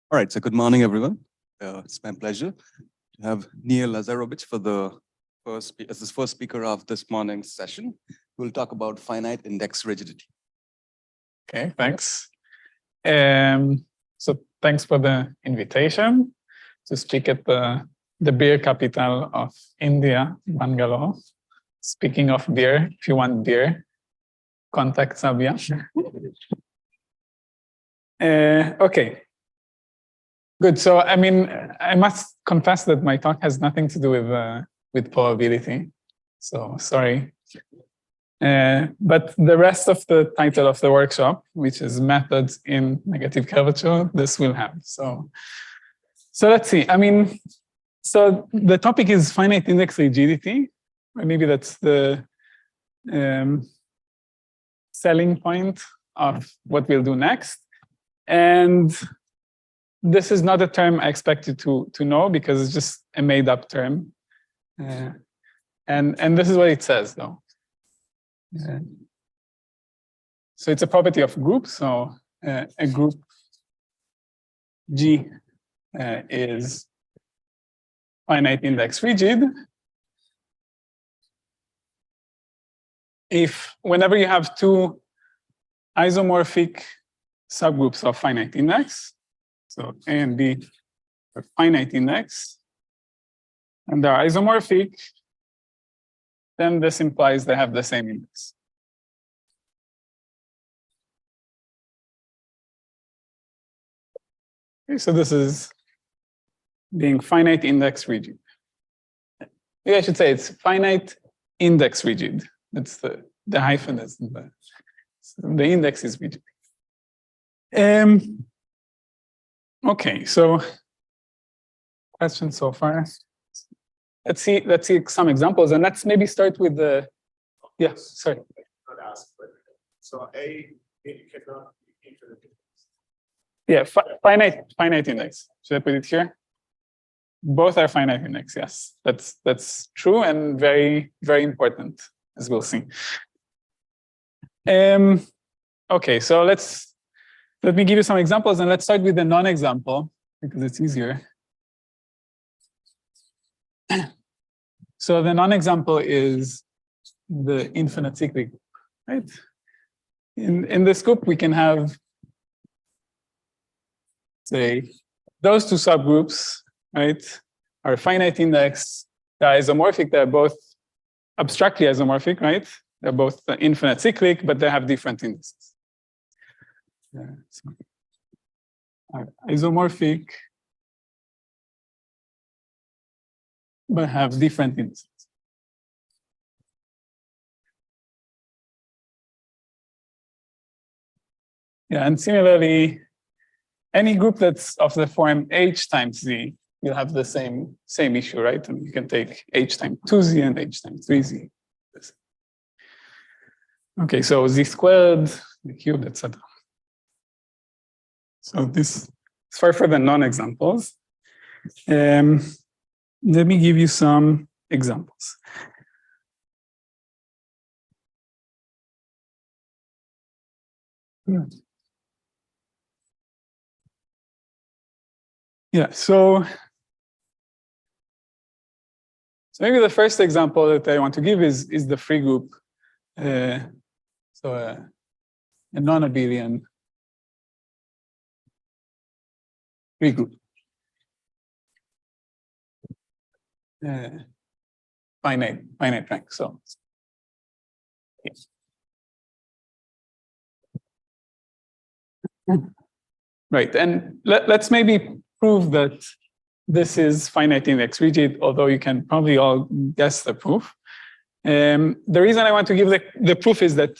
All right, so good morning, everyone. It's my pleasure to have Neil Lazarovich for as the first speaker of this morning's session. We'll talk about finite index rigidity. Okay, thanks. So thanks for the invitation to speak at the beer capital of India, Bangalore. Speaking of beer, if you want beer, contact Sabia. Okay. Good. So, I mean, I must confess that my talk has nothing to do with probability. So, sorry. But the rest of the title of the workshop, which is methods in negative curvature, this will have. So let's see. I mean, so the topic is finite index rigidity, or maybe that's the selling point of what we'll do next. And this is not a term I expect you to know because it's just a made-up term. And this is what it says, though. So it's a property of groups. So a group G is finite index rigid if whenever you have two isomorphic subgroups of finite index, so A and B are finite index, and they're isomorphic, then this implies they have the same index. Okay, so this is being finite index rigid. Maybe I should say it's finite index rigid. That's the hyphen is the index is rigid. Okay, so questions so far. Let's see some examples, and let's maybe start with the. Yeah, sorry. So A cannot be infinite. Yeah, finite index. Should I put it here? Both are finite index. Yes, that's true and very, very important, as we'll see. Okay, so let me give you some examples, and let's start with the non-example because it's easier. So the non-example is the infinite cyclic, right? In this group, we can have, say, those two subgroups, right, are finite index, they're isomorphic, they're both abstractly isomorphic, right? They're both infinite cyclic, but they have different indices. So isomorphic, but have different indices. Yeah, and similarly, any group that's of the form H times Z will have the same issue, right? And you can take H times 2Z and H times 3Z. Okay, so Z squared, the cube, etc. So this is for the non-examples. Let me give you some examples. Yeah, so maybe the first example that I want to give is the free group. So a non-abelian free group. Finite rank. So yes. Right, and let's maybe prove that this is finite index rigid, although you can probably all guess the proof. The reason I want to give the proof is that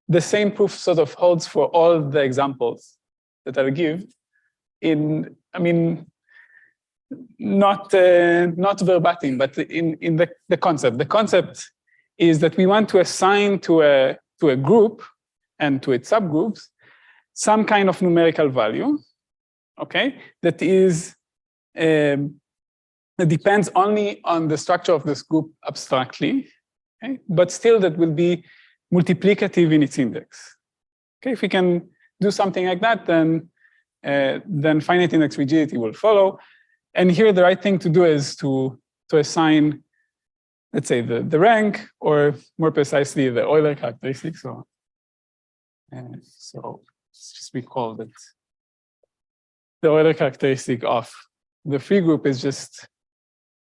the same proof sort of holds for all the examples that I'll give. I mean, not verbatim, but in the concept. The concept is that we want to assign to a group and to its subgroups some kind of numerical value, okay, that depends only on the structure of this group abstractly, okay, but still that will be multiplicative in its index. Okay, if we can do something like that, then then finite index rigidity will follow. And here the right thing to do is to assign, let's say, the rank, or more precisely, the Euler characteristic. So let's just recall that the Euler characteristic of the free group is just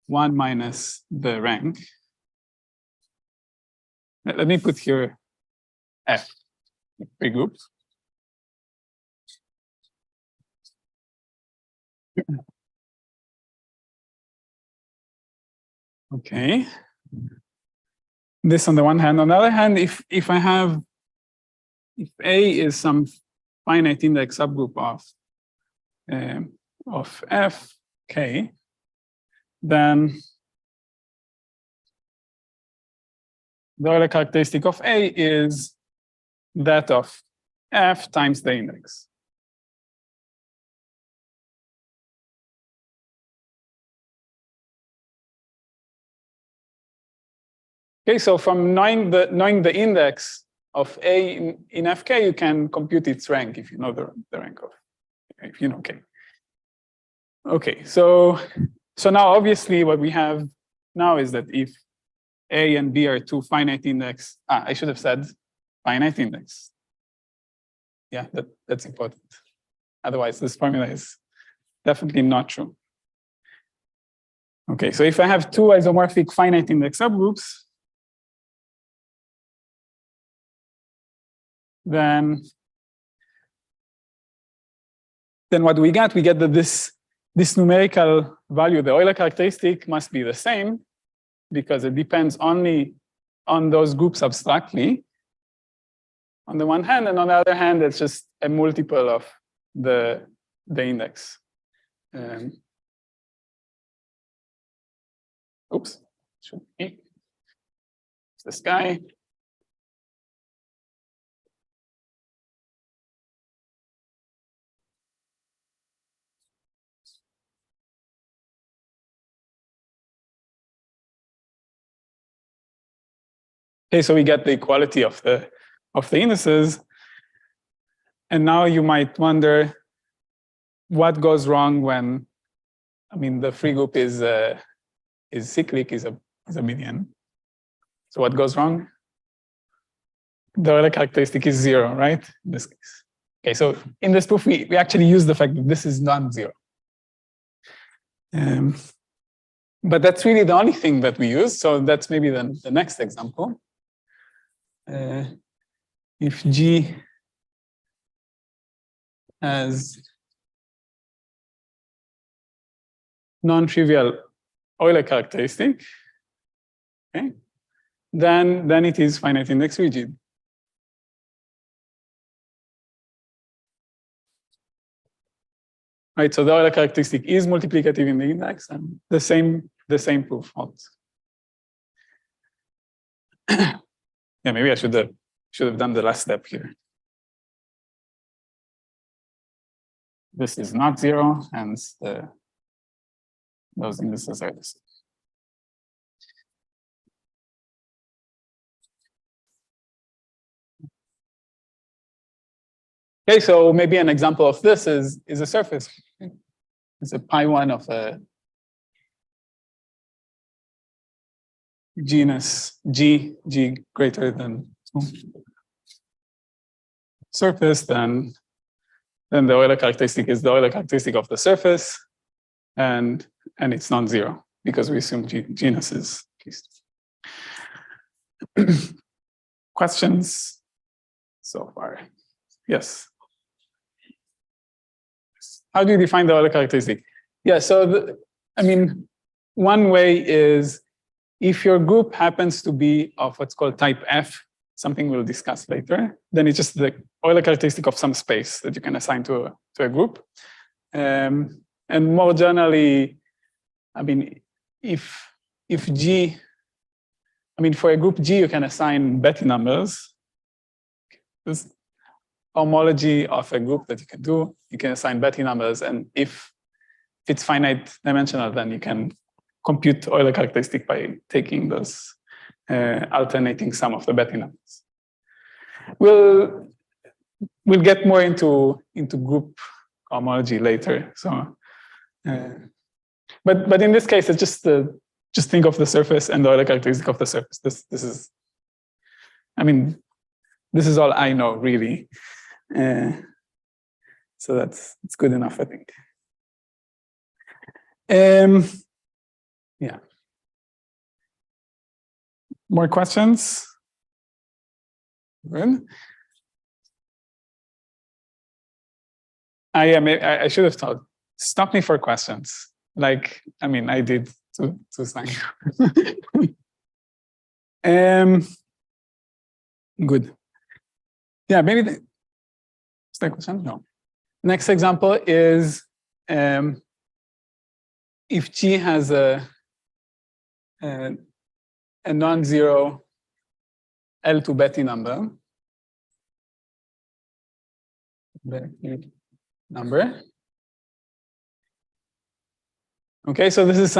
1 minus the rank. Let me put here F, free group. Okay. This on the one hand. On the other hand, if A is some finite index subgroup of F, K, then the Euler characteristic of A is that of F times the index. Okay, so from knowing the index of A in Fk, you can compute its rank if you know the rank of, if you know K. Okay, so now obviously what we have now is that if A and B are two finite index, I should have said finite index. Yeah, that's important. Otherwise, this formula is definitely not true. Okay, so if I have two isomorphic finite index subgroups, then what do we get? We get that this numerical value, the Euler characteristic, must be the same because it depends only on those groups abstractly on the one hand, and on the other hand, it's just a multiple of the index. Oops, should be this guy. Okay, so we get the equality of the indices. And now you might wonder what goes wrong when, I mean, the free group is cyclic, is a median. So what goes wrong? The Euler characteristic is 0, right? In this case. Okay, so in this proof, we actually use the fact that this is non-zero. But that's really the only thing that we use. So that's maybe the next example. If G has non-trivial Euler characteristic, okay, then it is finite index rigid. Right, so the Euler characteristic is multiplicative in the index, and the same proof holds. Yeah, maybe I should have done the last step here. This is not 0, and those indices are the same. Okay, so maybe an example of this is a surface. It's a pi1 of a genus G greater than 2 surface, then the Euler characteristic is the Euler characteristic of the surface, and it's non-zero because we assume genus is questions so far? Yes. How do you define the Euler characteristic? Yeah, so one way is if your group happens to be of what's called type F, something we'll discuss later, then it's just the Euler characteristic of some space that you can assign to a group. And more generally, if G, for a group G, you can assign Betty numbers. This homology of a group that you can do, you can assign Betty numbers, and if it's finite dimensional, then you can compute Euler characteristic by taking those alternating sum of the Betty numbers. We'll get more into group cohomology later. So, but in this case, it's just think of the surface and the Euler characteristic of the surface. This is, I mean, this is all I know really. So it's good enough, I think. Yeah. More questions? Good. I should have told. Stop me for questions. Like, I mean, I did to sign. Good. Yeah, maybe is that a question? No. Next example is if G has a non-zero L2 Betty number. Okay, so this is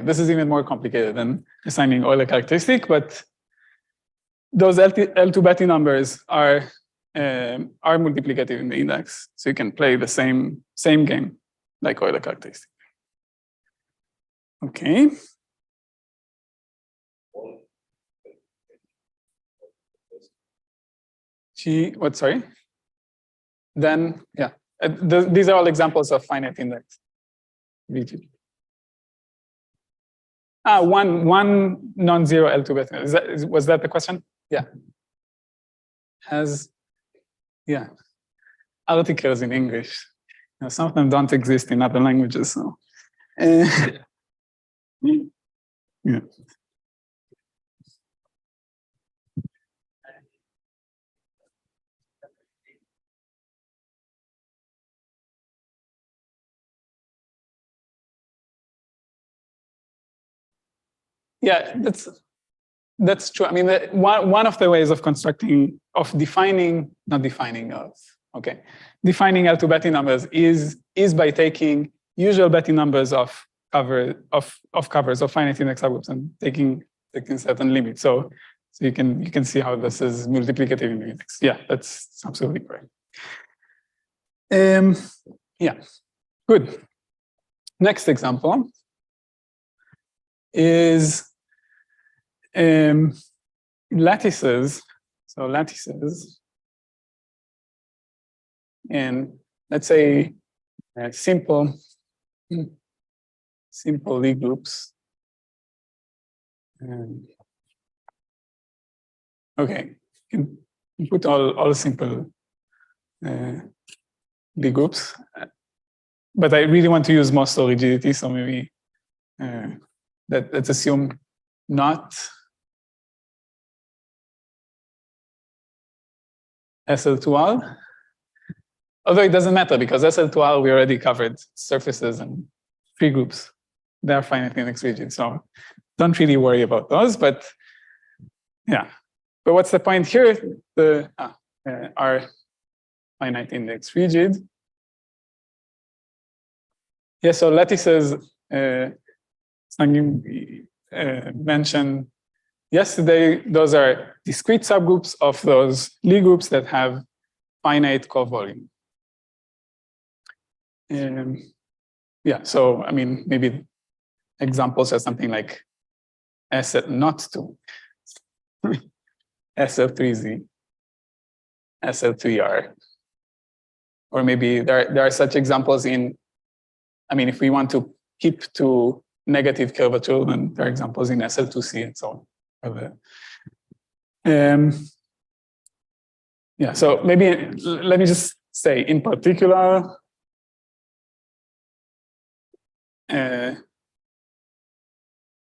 this is even more complicated than assigning Euler characteristic, but those L2 Betty numbers are multiplicative in the index, so you can play the same game like Euler characteristic. Okay. What? Sorry. Then yeah, these are all examples of finite index. Rigid. One non-zero L2 Betty. Was that the question? Yeah. Articles in English. You know, some of them don't exist in other languages. So, yeah. Yeah, that's true. I mean, one of the ways of defining L2 Betty numbers is by taking usual Betty numbers of covers of finite index subgroups and taking certain limits. So you can see how this is multiplicative in the index. Yeah, that's absolutely correct. Yeah, good. Next example is lattices. So lattices, and let's say simple Lie groups. Okay, you can put all simple Lie groups, but I really want to use most rigidity, so maybe let's assume not SL2R. Although it doesn't matter because SL2R we already covered surfaces and free groups. They are finite index rigid, so don't really worry about those. But yeah, but what's the point here? Are finite index rigid. Yeah, so lattices. Something mentioned yesterday, those are discrete subgroups of those Lie groups that have finite core volume. Yeah, so I mean, maybe examples are something like SL2, SL3Z, SL3R, or maybe there are such examples in. I mean, if we want to keep to negative curvature, then there are examples in SL2C and so on. Yeah, so maybe let me just say in particular,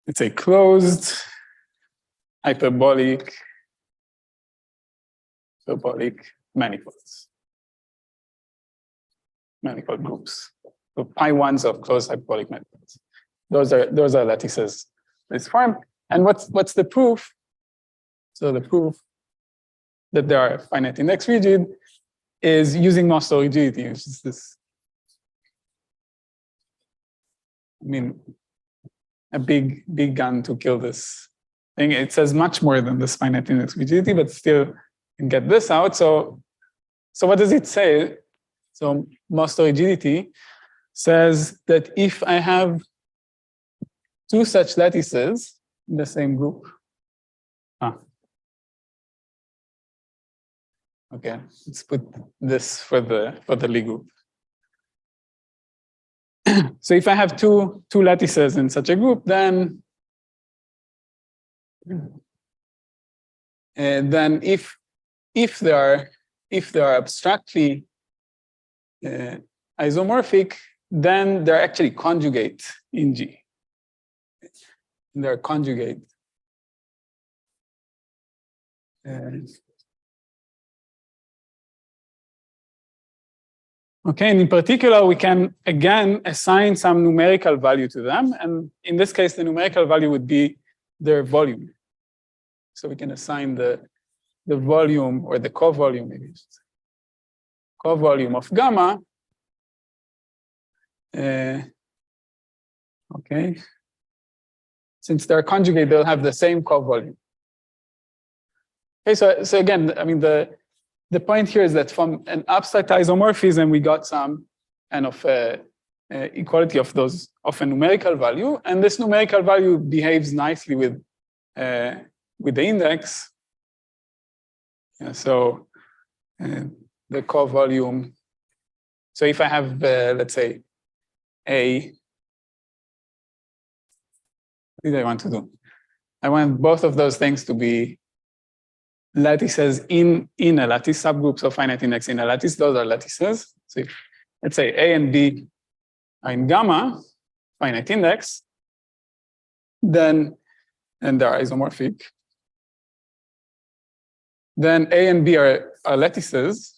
it's a closed hyperbolic manifolds, manifold groups. So pi1s of closed hyperbolic manifolds. Those are lattices this form. And what's the proof? So the proof that they are finite index rigid is using Mosto rigidity, which is this. I mean, a big gun to kill this thing. It says much more than this finite index rigidity, but still you can get this out. So what does it say? So most rigidity says that if I have two such lattices in the same group, okay, let's put this for the Lie group. So if I have two lattices in such a group, then if they are abstractly isomorphic, then they're actually conjugate in G. They're conjugate. Okay, and in particular, we can again assign some numerical value to them. And in this case, the numerical value would be their volume. So we can assign the volume or the co-volume, maybe co-volume of gamma. Okay. Since they're conjugate, they'll have the same co-volume. Okay, so again, I mean, the point here is that from an abstract isomorphism, we got some kind of equality of a numerical value, and this numerical value behaves nicely with the index. Yeah, so the co-volume. So if I have, let's say, what did I want to do? I want both of those things to be lattices in a lattice, subgroups of finite index in a lattice. Those are lattices. So if, let's say, A and B are in gamma, finite index, then, and they're isomorphic, then A and B are lattices.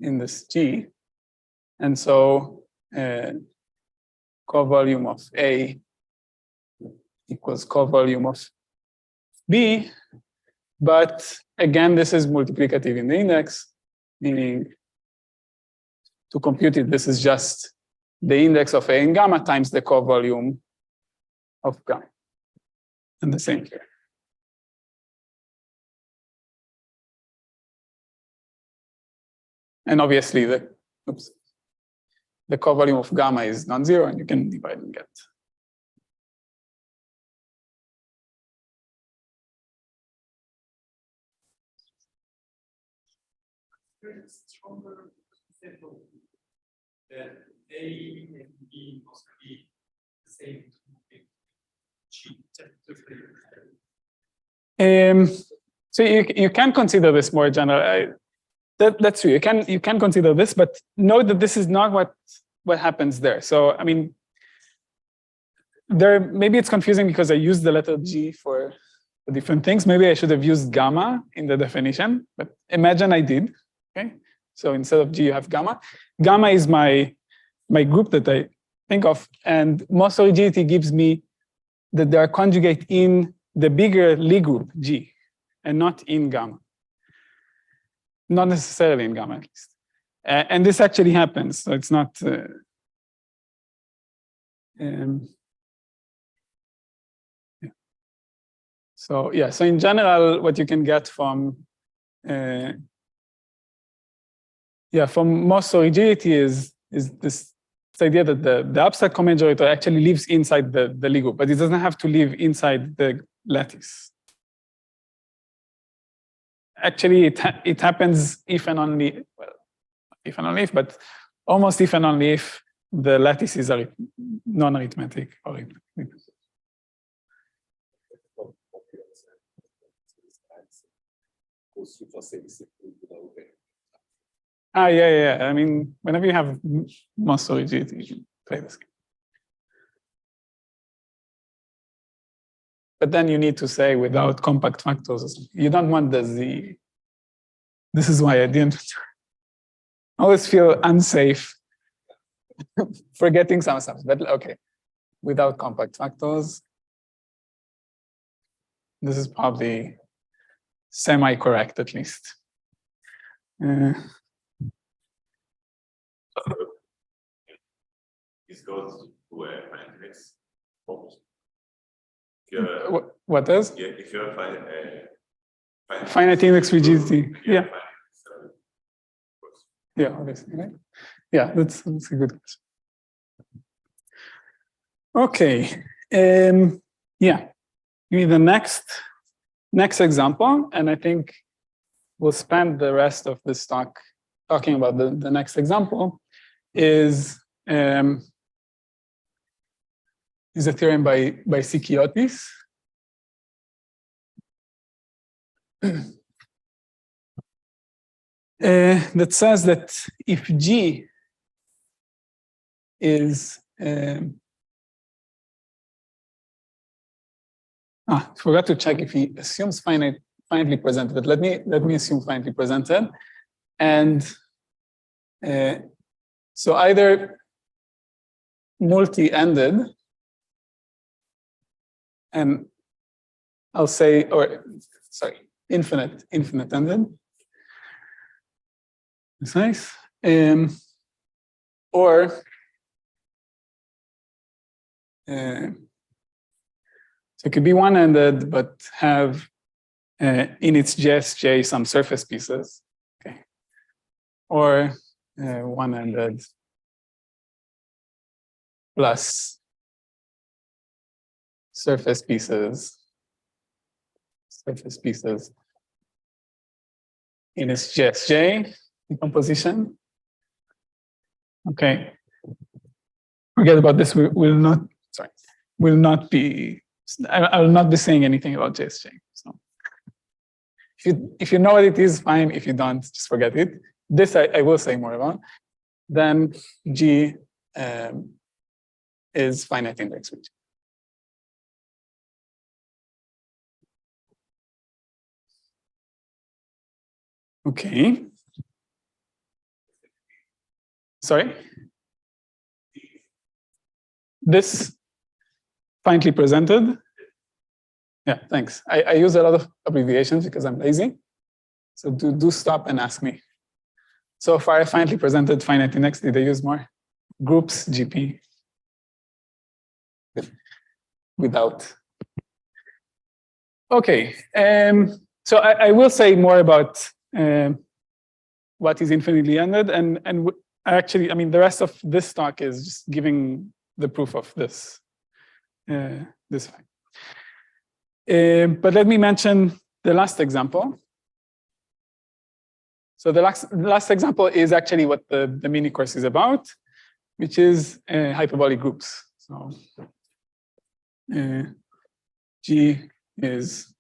In this G. And so co-volume of A equals co-volume of B. But again, this is multiplicative in the index, meaning to compute it, this is just the index of A in gamma times the co-volume of gamma. And the same here. And obviously, the co-volume of gamma is non-zero, and you can divide and get. Stronger example that A and B must be the same. So you can consider this more general. That's true. You can consider this, but note that this is not what happens there. So I mean, maybe it's confusing because I used the letter G for different things. Maybe I should have used gamma in the definition, but imagine I did. Okay, so instead of G, you have gamma. Gamma is my group that I think of, and most rigidity gives me that they are conjugate in the bigger Lie group G, and not in gamma. Not necessarily in gamma, at least. And this actually happens, so it's not. Yeah. So yeah, so in general, what you can get from from most rigidity is this idea that the abstract commensurator actually lives inside the Lie group, but it doesn't have to live inside the lattice. Actually, it happens if and only, well, if and only if, but almost if and only if the lattices are non-arithmetic or arithmetic. Yeah. I mean, whenever you have most rigidity, you can play this game. But then you need to say without compact factors. You don't want the Z. This is why I didn't. I always feel unsafe forgetting some stuff. But okay, without compact factors. This is probably semi-correct, at least. This goes to a finite index. What does? Yeah, if you have finite index rigidity. Yeah. finite, so, Yeah, obviously, right? Yeah, that's a good question. Okay. Yeah. Give me the next example, and I think we'll spend the rest of this talk talking about the next example is a theorem by Sikiotis. That says that if G is forgot to check if he assumes finitely presented, but let me assume finitely presented, and so either multi-ended, and I'll say, or sorry, infinite ended. That's nice. Or so it could be one-ended, but have in its JSJ some surface pieces. Okay. Or one-ended plus surface pieces in its JSJ decomposition. Okay. Forget about this. I will not be saying anything about JSJ. So if you know what it is, fine. If you don't, just forget it. This I will say more about. Then G is finite index rigid. Okay. Sorry. This finitely presented. Yeah, thanks. I use a lot of abbreviations because I'm lazy. So do stop and ask me. So far, I finitely presented finite index. Did I use more? Groups, GP. Without. Okay. So I will say more about what is infinitely ended, and actually, I mean, the rest of this talk is just giving the proof of this. This fact. But let me mention the last example. So the last example is actually what the mini course is about, which is hyperbolic groups. So G is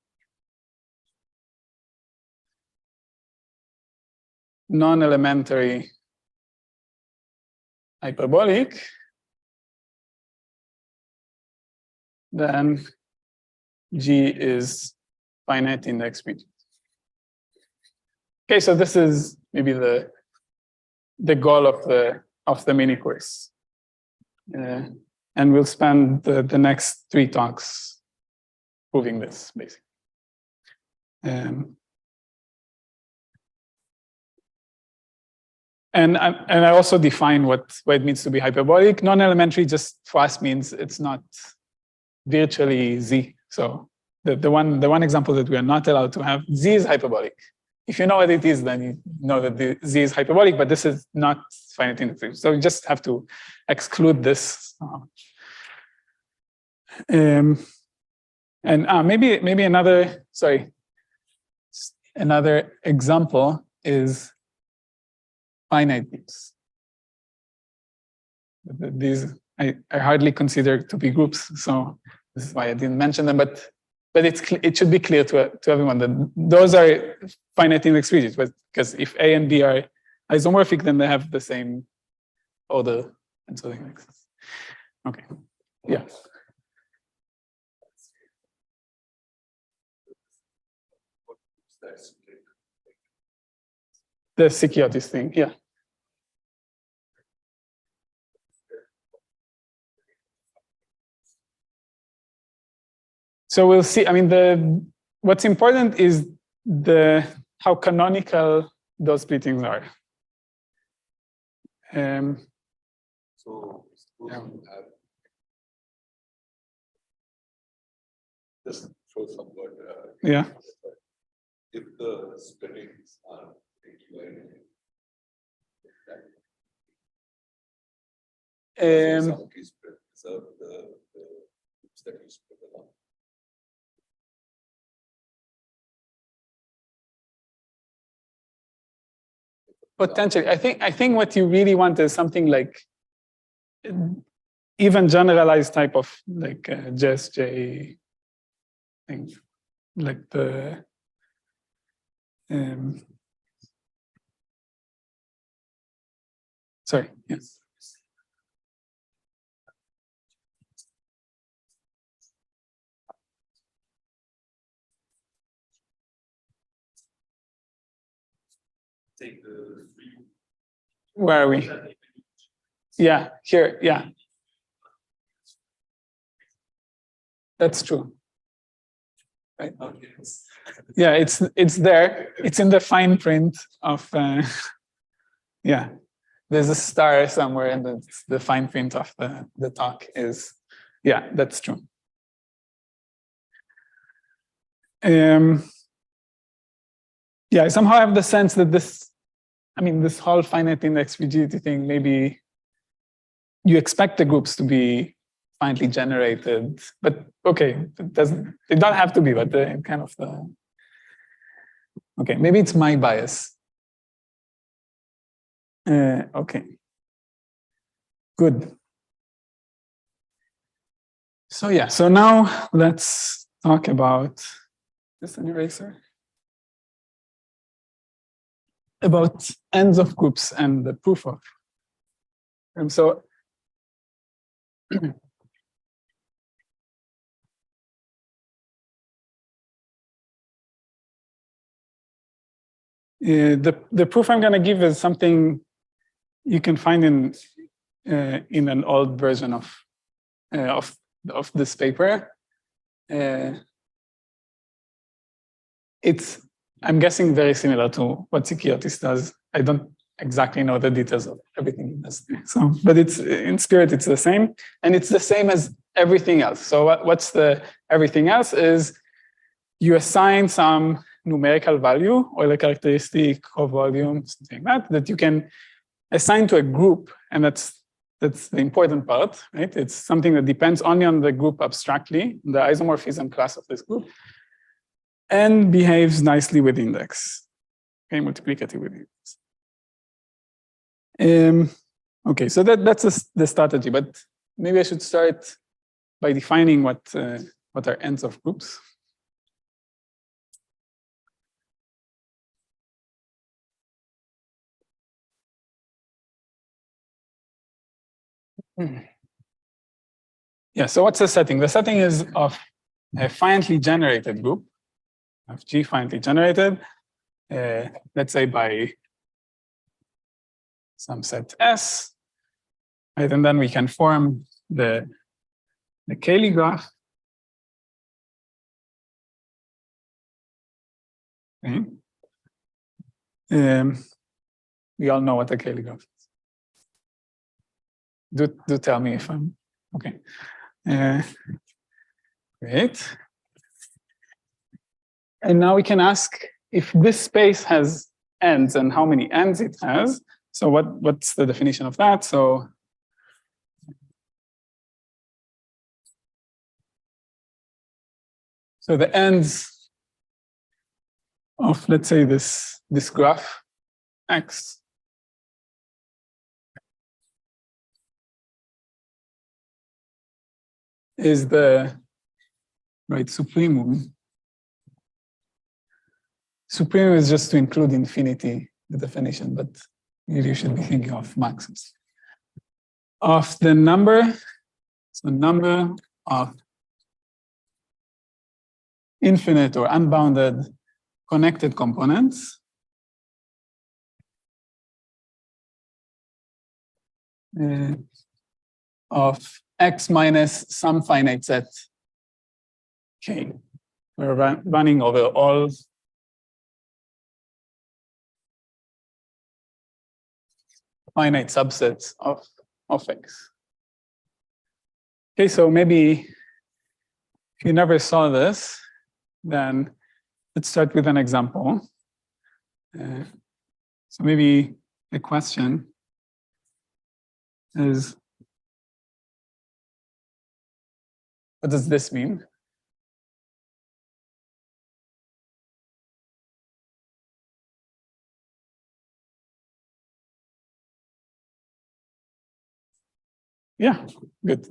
non-elementary hyperbolic, then G is finite index rigid. Okay, so this is maybe the goal of the mini course, and we'll spend the next 3 talks proving this, basically. And I also define what it means to be hyperbolic. Non-elementary just for us means it's not virtually Z. So the one example that we are not allowed to have, Z is hyperbolic. If you know what it is, then you know that the Z is hyperbolic, but this is not finite index. So you just have to exclude this. And maybe another example is finite groups. These I hardly consider to be groups, so this is why I didn't mention them. But it should be clear to everyone that those are finite index rigid. But because if A and B are isomorphic, then they have the same order and so on. Okay. Yeah. The Sikiotis thing, yeah. So we'll see. I mean, what's important is how canonical those splittings are. So Yeah. just throw some word. Yeah. if the splittings are equivalent, some keys preserve the groups that you split along. Potentially, I think what you really want is something like even generalized type of like JSJ thing, like the sorry, yes. Take the three. Where are we? Yeah, here, yeah. That's true. Right. Okay. Yeah, it's there. It's in the fine print of yeah. There's a star somewhere, and the fine print of the talk is, yeah, that's true. Yeah, I somehow have the sense that this whole finite index rigidity thing, maybe you expect the groups to be finitely generated, but okay, they don't have to be, but kind of okay, maybe it's my bias. Okay, good. So yeah, so now let's talk about this an eraser. About ends of groups and the proof of. And so the proof I'm going to give is something you can find in an old version of this paper. It's, I'm guessing, very similar to what CURVATURE does. I don't exactly know the details of everything it does. So, but it's in spirit, it's the same, and it's the same as everything else. So what's the everything else is you assign some numerical value or the characteristic of volume, something like that you can assign to a group, and that's the important part, right? It's something that depends only on the group abstractly, the isomorphism class of this group, and behaves nicely with index, okay, multiplicative with index. Okay, so that's the strategy, but maybe I should start by defining what are ends of groups. Yeah, so what's the setting? The setting is of a finitely generated group, of G finitely generated, let's say by some set S, right? And then we can form the Cayley graph. Okay. We all know what the Cayley graph is. Do tell me if I'm okay. Great. And now we can ask if this space has ends and how many ends it has. So what's the definition of that? So the ends of, let's say, this graph X is the right supremum. Supremum is just to include infinity, the definition, but you should be thinking of maxims. Of the number, so number of infinite or unbounded connected components of X minus some finite set K. We're running over all finite subsets of X. Okay, so maybe if you never saw this, then let's start with an example. So maybe the question is, what does this mean? Yeah, good.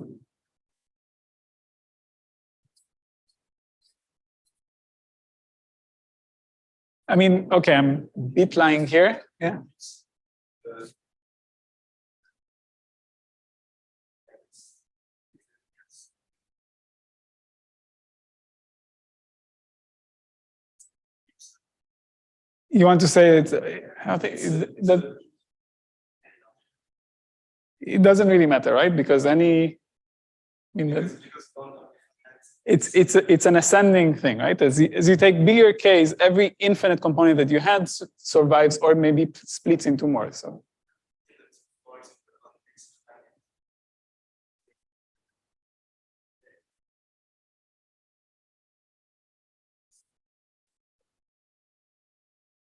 I mean, okay, I'm bit lying here. Yeah. You want to say it's, I think that it doesn't really matter, right? Because any, I mean, it's an ascending thing, right? As you take bigger Ks, every infinite component that you had survives or maybe splits into more. So.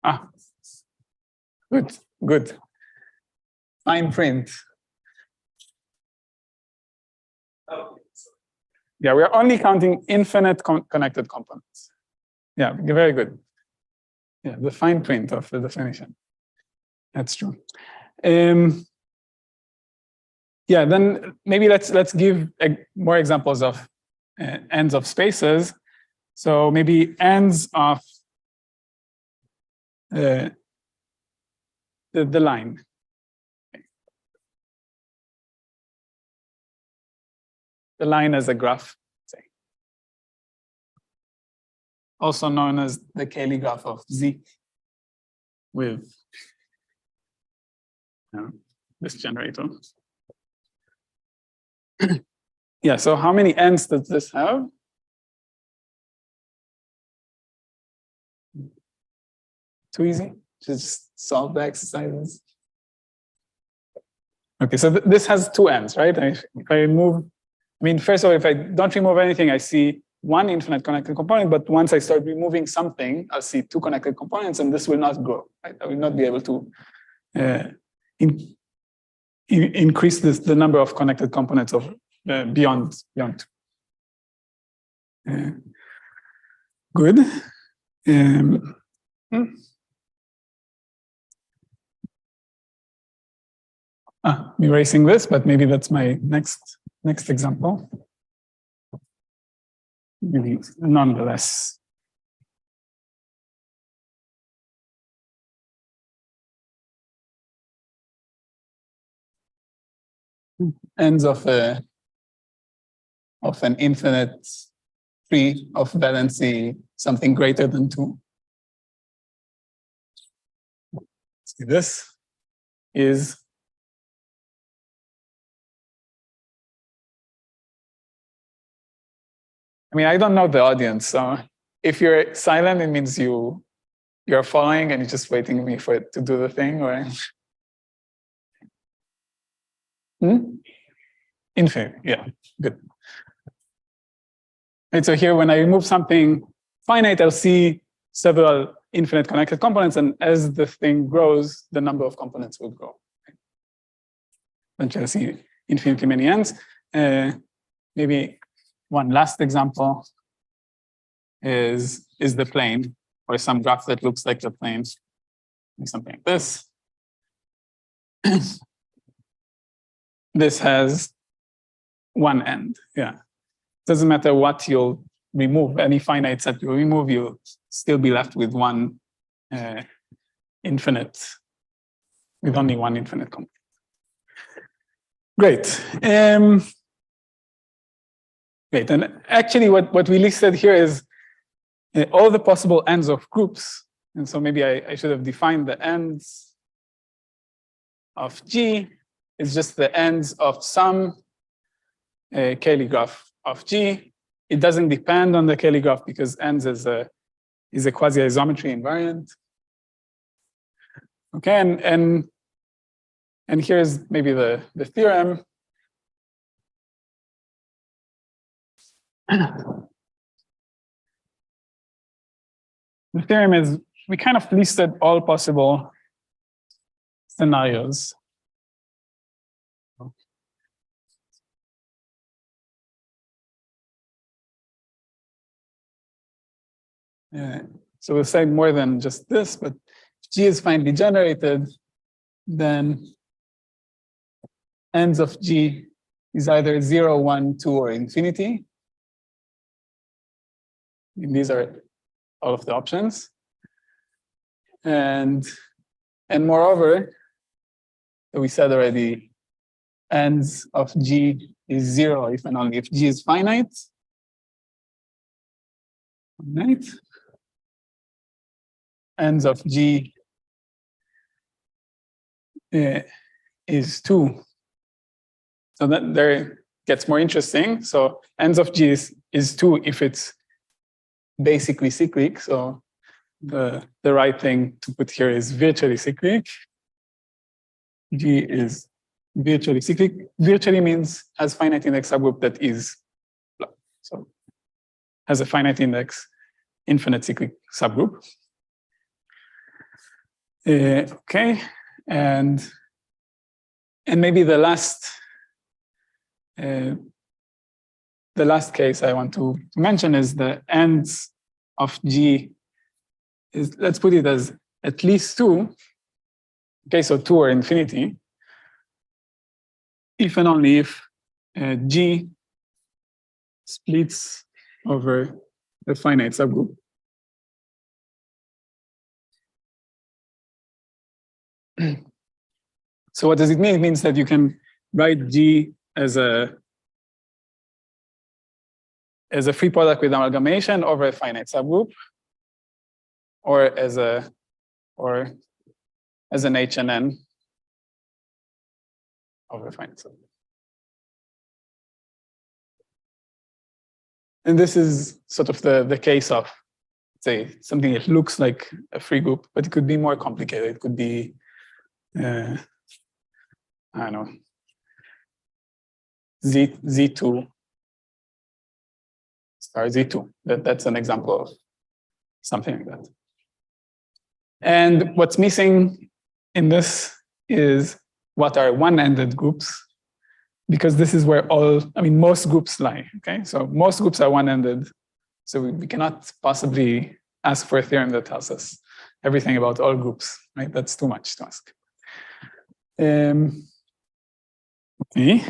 Ah, good, good. Fine print. Yeah, we are only counting infinite connected components. Yeah, very good. Yeah, the fine print of the definition. That's true. Yeah, then maybe let's give more examples of ends of spaces. So maybe ends of the line. The line as a graph, say. Also known as the Cayley graph of Z with this generator. Yeah, so how many ends does this have? Too easy? Just solve the exercises. Okay, so this has two ends, right? If I remove, I mean, first of all, if I don't remove anything, I see one infinite connected component, but once I start removing something, I'll see two connected components, and this will not grow, right? I will not be able to increase the number of connected components of beyond two. Good. I'm erasing this, but maybe that's my next example. Maybe nonetheless. Ends of an infinite tree of valency something greater than 2. See, this is I mean, I don't know the audience, so if you're silent, it means you're following and you're just waiting me for it to do the thing, or infinite, yeah, good. And so here, when I remove something finite, I'll see several infinite connected components, and as the thing grows, the number of components will grow. Eventually, I'll see infinitely many ends. Maybe one last example is the plane, or some graph that looks like the plane, something like this. This has one end, yeah. Doesn't matter what you'll remove, any finite set you remove, you'll still be left with one infinite, with only one infinite component. Great. Great, and actually what we listed here is all the possible ends of groups. And so maybe I should have defined the ends of G is just the ends of some Cayley graph of G. It doesn't depend on the Cayley graph because ends is a quasi-isometry invariant. Okay, and here's maybe the theorem. the theorem is we kind of listed all possible scenarios. So we'll say more than just this, but if G is finely generated, then ends of G is either 0, 1, 2, or infinity. And these are all of the options. And moreover, we said already, ends of G is 0 if and only if G is finite. Finite. Ends of G is 2. So that there gets more interesting. So ends of G is 2 if it's basically cyclic. So the right thing to put here is virtually cyclic. G is virtually cyclic. Virtually means has finite index subgroup that is, so has a finite index infinite cyclic subgroup. Okay, and maybe the last case I want to mention is the ends of G is, let's put it as at least 2. Okay, so 2 or infinity, if and only if G splits over a finite subgroup. So what does it mean? It means that you can write G as a free product with amalgamation over a finite subgroup, or as an H and N over a finite subgroup. And this is sort of the case of, say, something that looks like a free group, but it could be more complicated. It could be I don't know, Z2 star Z2. That's an example of something like that. And what's missing in this is what are one-ended groups, because this is where most groups lie. Okay, so most groups are one-ended. So we cannot possibly ask for a theorem that tells us everything about all groups, right? That's too much to ask. Okay.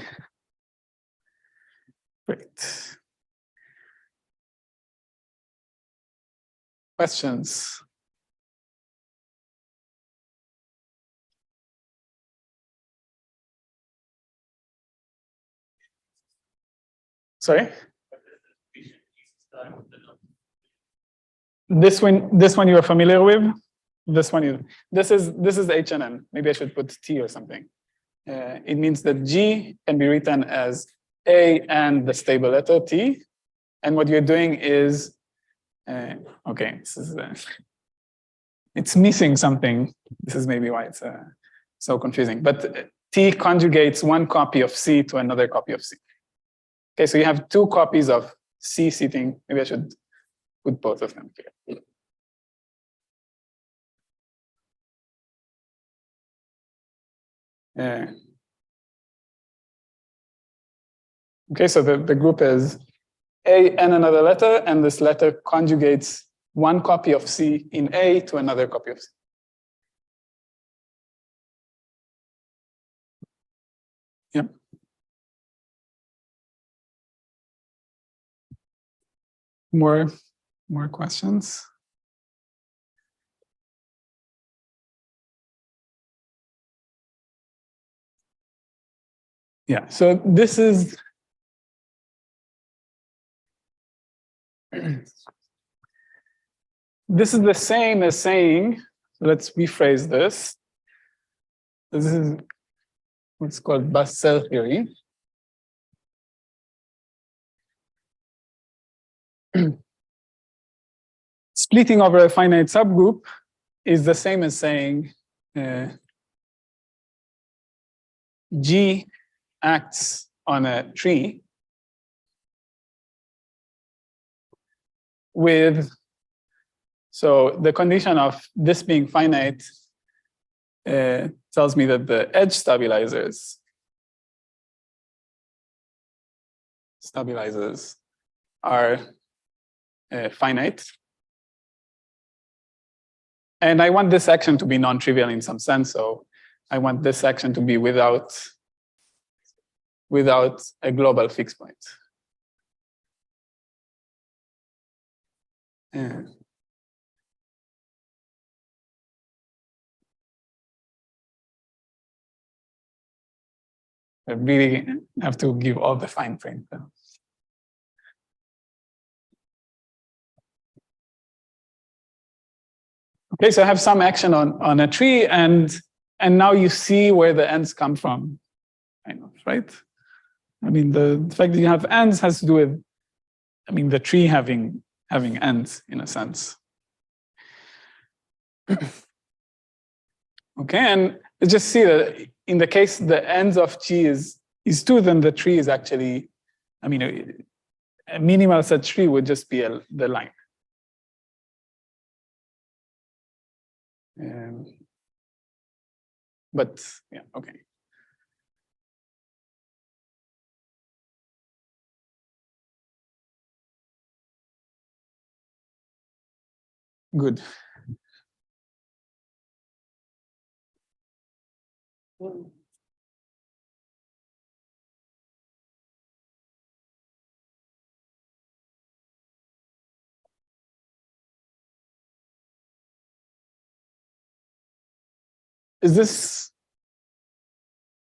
Great. Questions? Sorry? This one you are familiar with? This is H and N. Maybe I should put T or something. It means that G can be written as A and the stable letter T. And what you're doing is, okay, this is, it's missing something. This is maybe why it's so confusing. But T conjugates one copy of C to another copy of C. Okay, so you have two copies of C sitting. Maybe I should put both of them here. Okay, so the group is A and another letter, and this letter conjugates one copy of C in A to another copy of C. Yeah. More questions? Yeah, so this is the same as saying, let's rephrase this. This is what's called Bass-Serre theory. Splitting over a finite subgroup is the same as saying G acts on a tree with So the condition of this being finite tells me that the edge stabilizers are finite. And I want this action to be non-trivial in some sense. So I want this action to be without a global fixed point. Yeah. I really have to give all the fine print. Okay, so I have some action on a tree, and now you see where the ends come from, kind of, right? I mean, the fact that you have ends has to do with, I mean, the tree having ends in a sense. Okay, and let's just see that in the case the ends of G is 2, then the tree is actually, I mean, a minimal such tree would just be the line. But yeah, okay. Good. Is this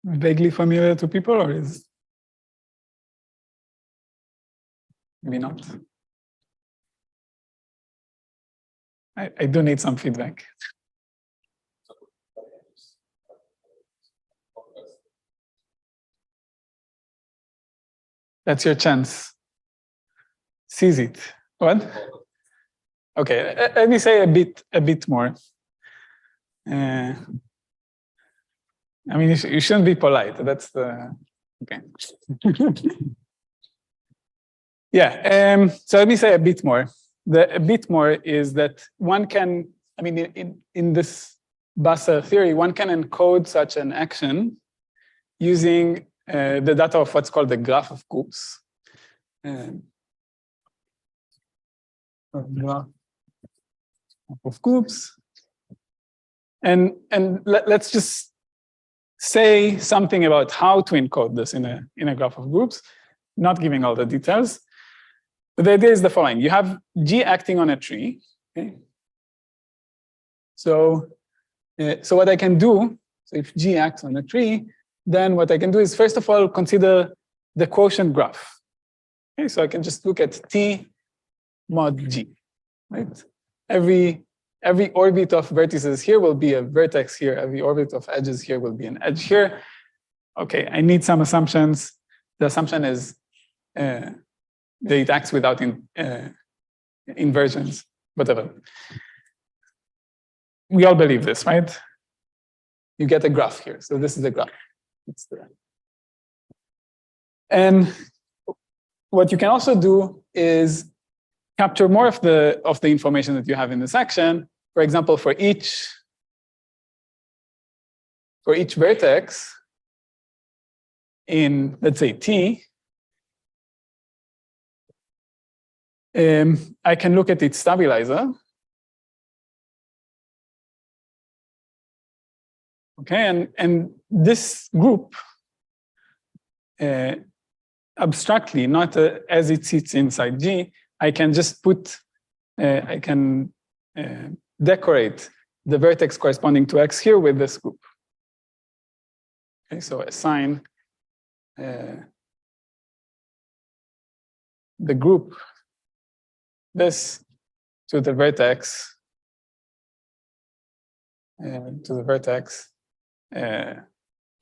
vaguely familiar to people, or is maybe not? I do need some feedback. That's your chance. Seize it. What? Okay, let me say a bit more. I mean, you shouldn't be polite. That's the okay. Yeah. So let me say a bit more. A bit more is that one can, I mean, in this Bass-Serre theory, one can encode such an action using the data of what's called the graph of groups. Graph of groups. And let's just say something about how to encode this in a graph of groups, not giving all the details. But the idea is the following: you have G acting on a tree. Okay? So what I can do, so if G acts on a tree, then what I can do is first of all consider the quotient graph. Okay, so I can just look at T mod G, right? Every orbit of vertices here will be a vertex here. Every orbit of edges here will be an edge here. Okay, I need some assumptions. The assumption is that it acts without inversions, whatever. We all believe this, right? You get a graph here. So this is the graph. It's the... And what you can also do is capture more of the information that you have in this action. For example, for each vertex in, let's say, T, I can look at its stabilizer. Okay, and this group, abstractly, not as it sits inside G, I can just put, I can decorate the vertex corresponding to X here with this group. Okay, so assign the group this to the vertex, what do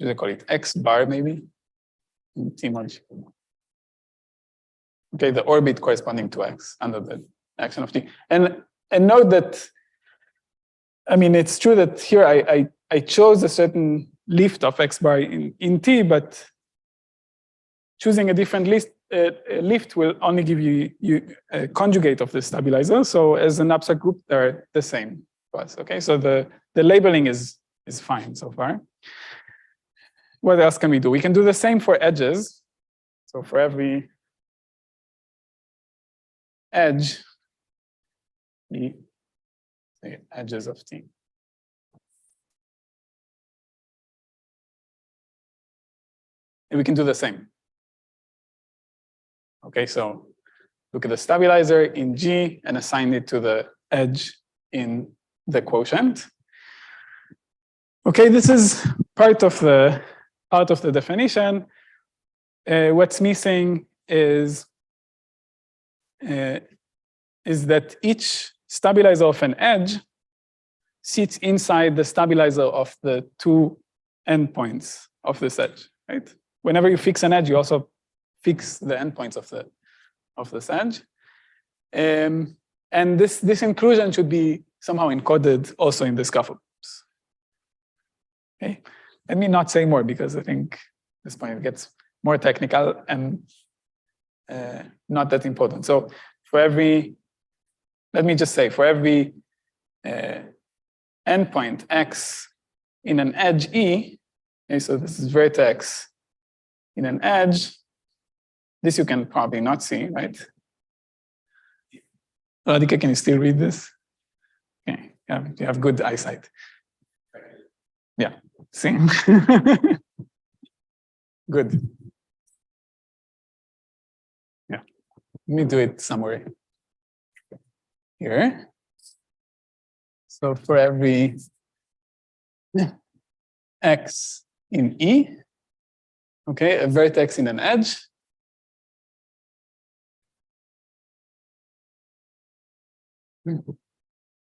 they call it? X bar maybe? T mod. Okay, the orbit corresponding to X under the action of T. And note that, I mean, it's true that here I chose a certain lift of X bar in T, but choosing a different lift will only give you a conjugate of the stabilizer. So as an abstract group, they're the same to us. Okay, so the labeling is fine so far. What else can we do? We can do the same for edges. So for every edge, the edges of T. And we can do the same. Okay, so look at the stabilizer in G and assign it to the edge in the quotient. Okay, this is part of the definition. What's missing is that each stabilizer of an edge sits inside the stabilizer of the two endpoints of this edge, right? Whenever you fix an edge, you also fix the endpoints of this edge. And this inclusion should be somehow encoded also in this graph of groups. Okay, let me not say more because I think at this point it gets more technical and not that important. So for every, let me just say, for every endpoint X in an edge E, okay, so this is vertex in an edge, this you can probably not see, right? Radhika, can you still read this? Okay, yeah, you have good eyesight. Yeah, see? Good. Yeah, let me do it somewhere here. So for every X in E, okay, a vertex in an edge,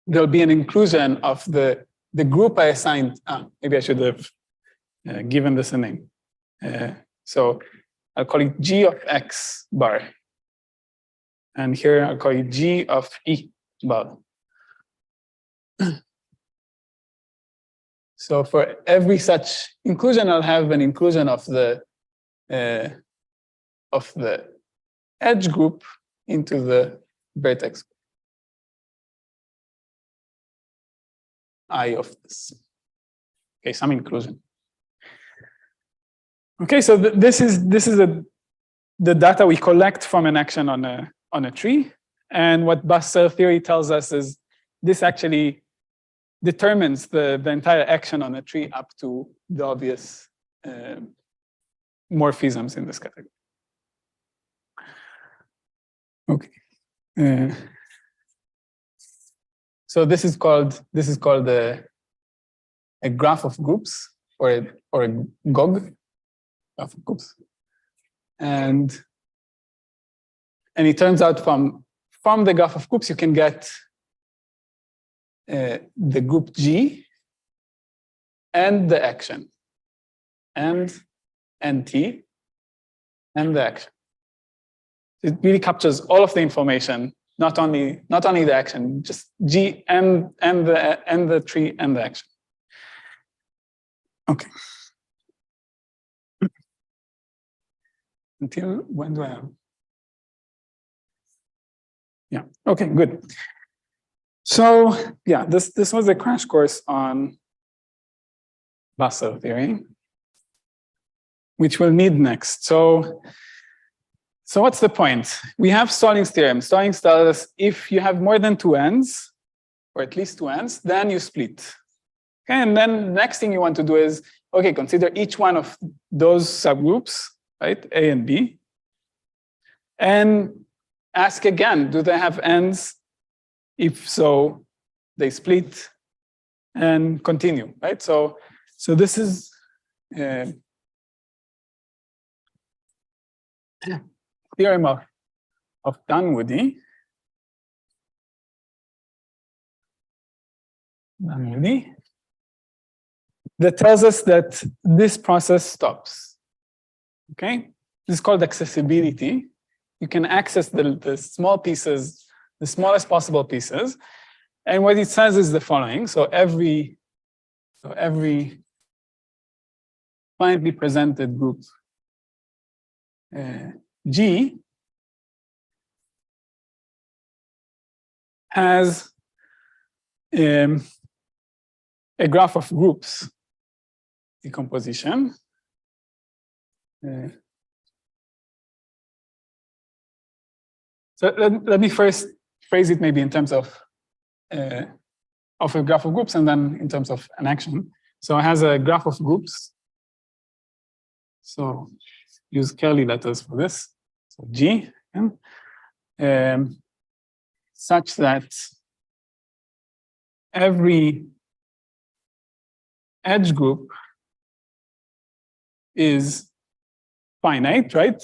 there'll be an inclusion of the group I assigned. Maybe I should have given this a name. So I'll call it G of X bar. And here I'll call it G of E bar. So for every such inclusion, I'll have an inclusion of the edge group into the vertex I of this. Okay, some inclusion. Okay, so this is the data we collect from an action on a tree, and what Bass-Serre theory tells us is this actually determines the entire action on a tree up to the obvious morphisms in this category. Okay. So this is called a graph of groups or a GOG graph of groups, and it turns out from the graph of groups you can get the group G and the action and NT and the action. It really captures all of the information. Not only the action, just G and the tree and the action. Okay. Until when do I have? Yeah. Okay. Good. So yeah, this was a crash course on Bass-Serre theory, which we'll need next. So what's the point? We have Stalling's theorem. Stallings tells us if you have more than two ends, or at least two ends, then you split. Okay, and then the next thing you want to do is, okay, consider each one of those subgroups, right, A and B, and ask again, do they have ends? If so, they split and continue, right? So this is theorem of Dunwoody. That tells us that this process stops. Okay, this is called accessibility. You can access the small pieces, the smallest possible pieces, and what it says is the following. So every finitely presented group G has a graph of groups decomposition. So let me first phrase it maybe in terms of a graph of groups and then in terms of an action. So it has a graph of groups. So use curly letters for this. So G, such that every edge group is finite, right?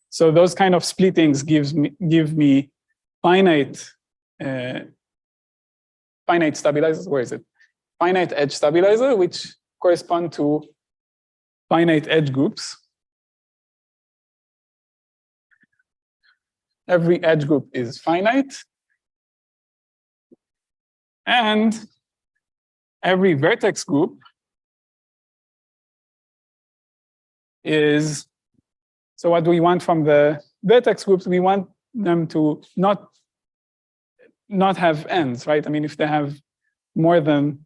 So those kind of splittings give me finite finite stabilizers. Where is it? Finite edge stabilizer, which correspond to finite edge groups. Every edge group is finite, and every vertex group is. So what do we want from the vertex groups? We want them to not have ends, right? I mean, if they have more than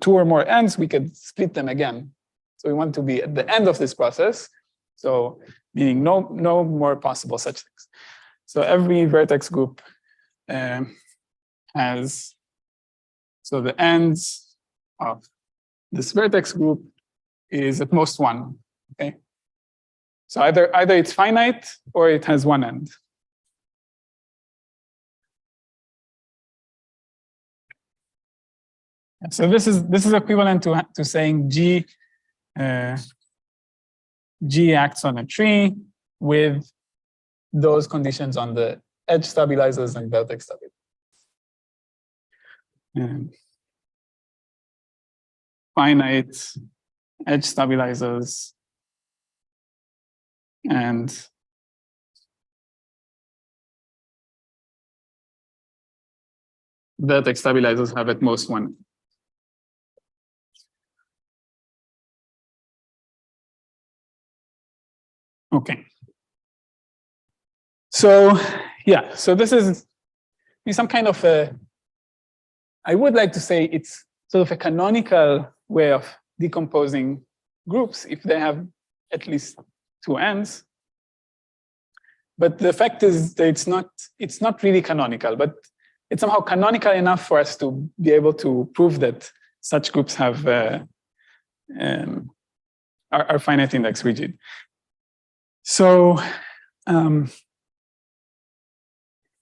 2 or more ends, we could split them again. So we want to be at the end of this process. So meaning no more possible such things. So every vertex group has, so the ends of this vertex group is at most 1, okay? So either it's finite or it has 1 end. So this is equivalent to saying G acts on a tree with those conditions on the edge stabilizers and vertex stabilizers. Finite edge stabilizers and vertex stabilizers have at most 1. Okay. So yeah, so this is some kind of a, I would like to say it's sort of a canonical way of decomposing groups if they have at least 2 ends. But the fact is that it's not really canonical, but it's somehow canonical enough for us to be able to prove that such groups have are finite index rigid. So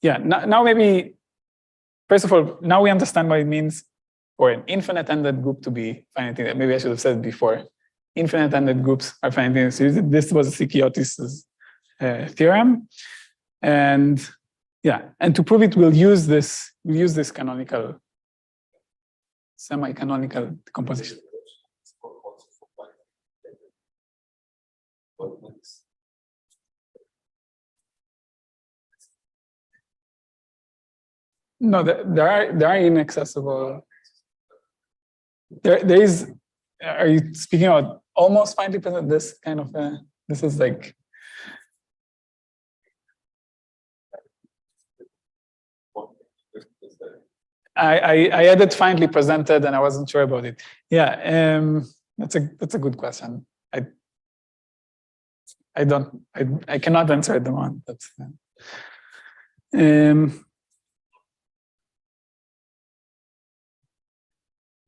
yeah, now maybe, first of all, now we understand what it means for an infinite-ended group to be finite index. Maybe I should have said it before. Infinite-ended groups are finite index rigid. This was ICTS' theorem, and yeah, and to prove it, we'll use this canonical, semi-canonical decomposition. No, there are inaccessible. There is. Are you speaking about almost finitely present? This kind of this is like. I added finitely presented, and I wasn't sure about it. Yeah, that's a good question. I cannot answer at the moment. That's.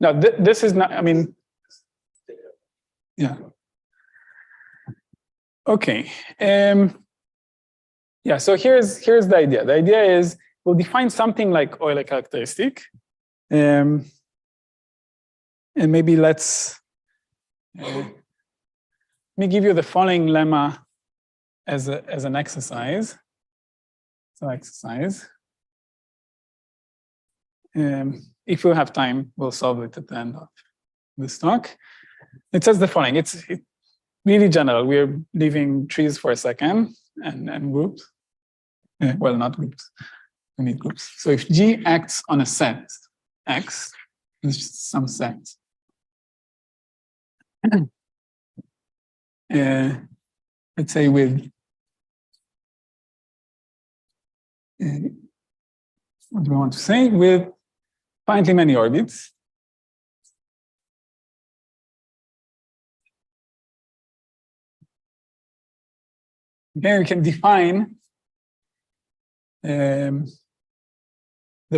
No, this is not, I mean, yeah. Okay. Yeah, so here's the idea. The idea is we'll define something like Euler characteristic. And maybe let me give you the following lemma as an exercise. So exercise. If we have time, we'll solve it at the end of this talk. It says the following. It's really general. We're leaving trees for a second and groups. Well, not groups. We need groups. So if G acts on a set X, it's some set. Let's say with what do I want to say? With finitely many orbits. Again, we can define the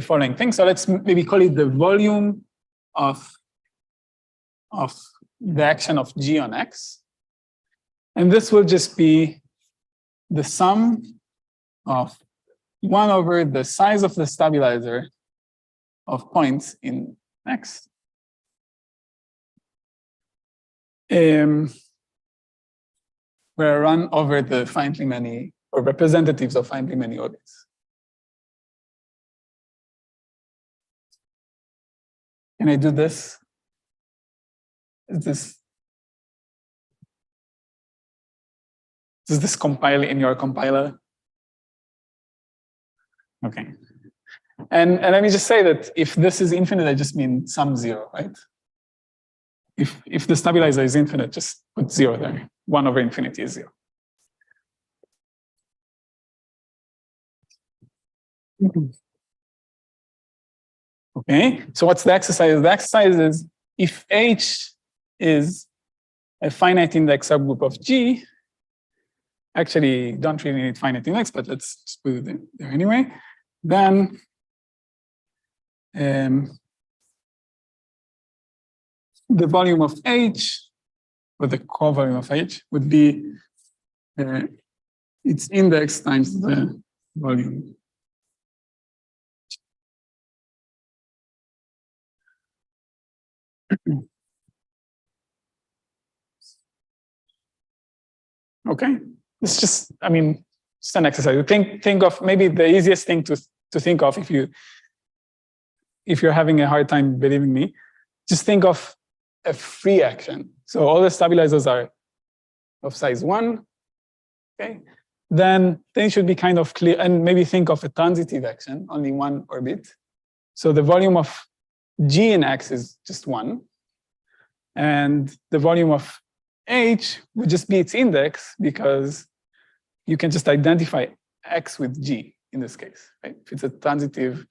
following thing. So let's maybe call it the volume of the action of G on X. And this will just be the sum of 1 over the size of the stabilizer of points in X. Where I run over the finitely many, or representatives of finitely many orbits. Can I do this? Does this compile in your compiler? Okay. And let me just say that if this is infinite, I just mean sum 0, right? If the stabilizer is infinite, just put 0 there. 1 over infinity is 0. Okay, so what's the exercise? The exercise is if H is a finite index subgroup of G, actually don't really need finite index, but let's just put it there anyway, then the volume of H, or the co-volume of H, would be its index times the volume. Okay, it's just, I mean, just an exercise. Think of maybe the easiest thing to think of if you're having a hard time believing me, just think of a free action. So all the stabilizers are of size 1. Okay, then it should be kind of clear, and maybe think of a transitive action, only 1 orbit. So the volume of G in X is just 1, and the volume of H would just be its index, because you can just identify X with G in this case, right? If it's a transitive,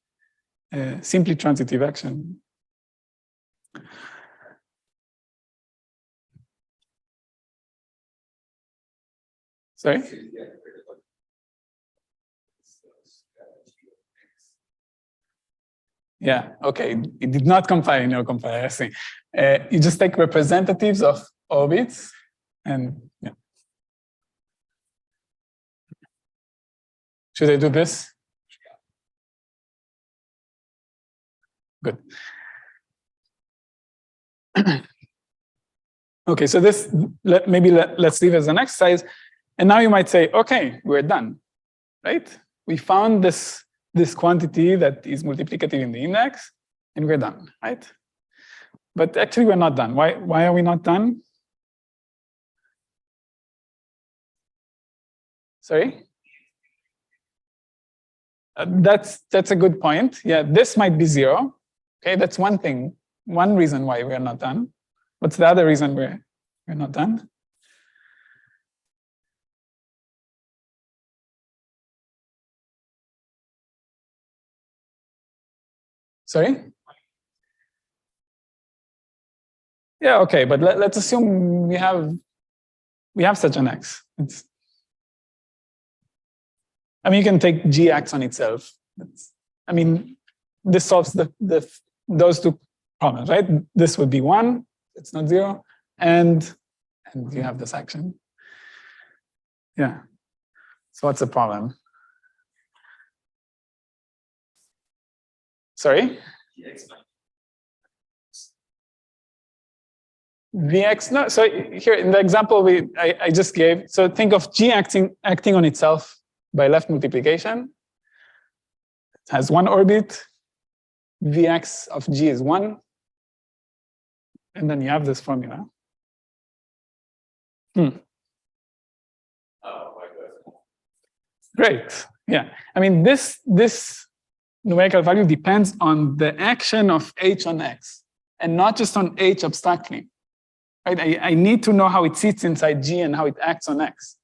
simply transitive action. Sorry? Yeah, okay, it did not compile in your compiler, I see. You just take representatives of orbits, and yeah. Should I do this? Good. Okay, so this, let's leave as an exercise. And now you might say, okay, we're done, right? We found this quantity that is multiplicative in the index, and we're done, right? But actually, we're not done. Why are we not done? Sorry? That's a good point. Yeah, this might be 0. Okay, that's one thing, one reason why we're not done. What's the other reason we're not done? Sorry? Yeah, okay, but let's assume we have such an X. I mean, you can take Gx on itself. I mean, this solves those two problems, right? This would be 1, it's not 0, and you have this action. Yeah. So what's the problem? Sorry? Vx, no, so here in the example I just gave, so think of G acting on itself by left multiplication. It has 1 orbit, Vx of G is 1, and then you have this formula. Oh my God. Great, yeah. I mean, this numerical value depends on the action of H on X, and not just on H abstractly. Right? I need to know how it sits inside G and how it acts on X.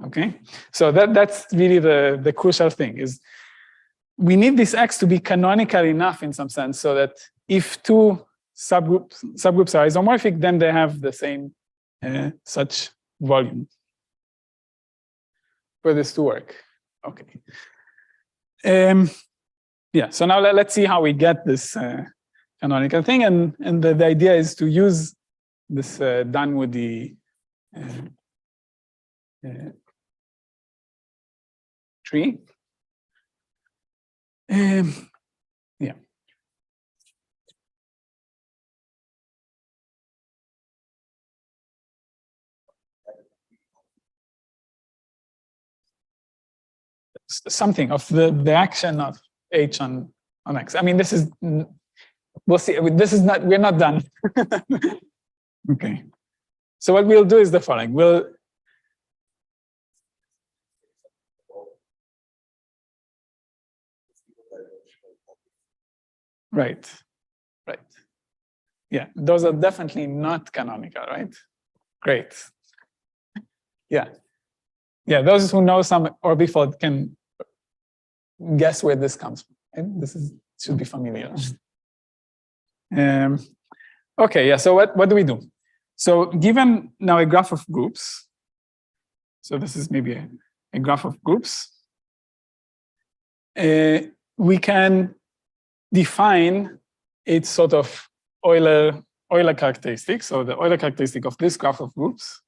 Okay, so that's really the crucial thing is we need this X to be canonical enough in some sense so that if two subgroups are isomorphic, then they have the same such volume for this to work. Okay. Yeah, so now let's see how we get this canonical thing, and the idea is to use this Dunwoody tree. Yeah. Something of the action of H on X. I mean, this is, we'll see. This is not, we're not done. Okay. So what we'll do is the following. Right. Yeah, those are definitely not canonical, right? Great. Yeah. Yeah, those who know some orbifold can guess where this comes from. And this should be familiar. Okay, yeah, so what do we do? So given now a graph of groups, so this is maybe a graph of groups, we can define its sort of Euler characteristic. So the Euler characteristic of this graph of groups.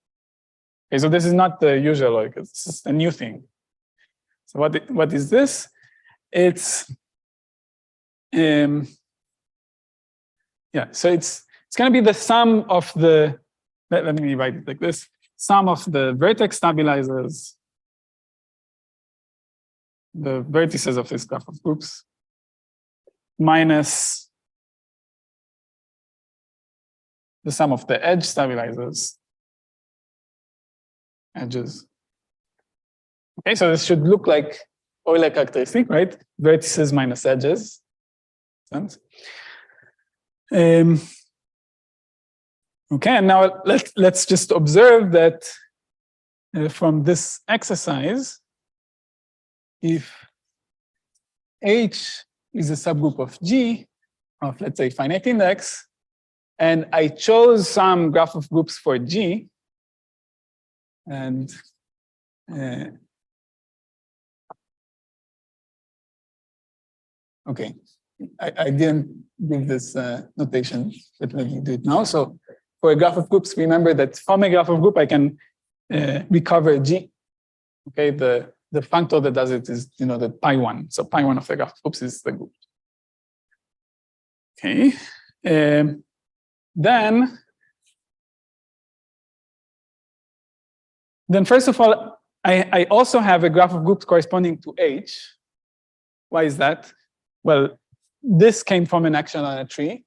Okay, so this is not the usual Euler, this is a new thing. So what is this? It's yeah, so it's going to be the sum of the, let me write it like this, sum of the vertex stabilizers, the vertices of this graph of groups, minus the sum of the edge stabilizers, edges. Okay, so this should look like Euler characteristic, right? Vertices minus edges. Okay, and now let's just observe that from this exercise, if H is a subgroup of G of, let's say, finite index, and I chose some graph of groups for G, and okay, I didn't give this notation, but let me do it now. So for a graph of groups, remember that from a graph of group, I can recover G. Okay, the functor that does it is, the pi1. So pi1 of the graph of groups is the group. Okay, then first of all, I also have a graph of groups corresponding to H. Why is that? Well, this came from an action on a tree.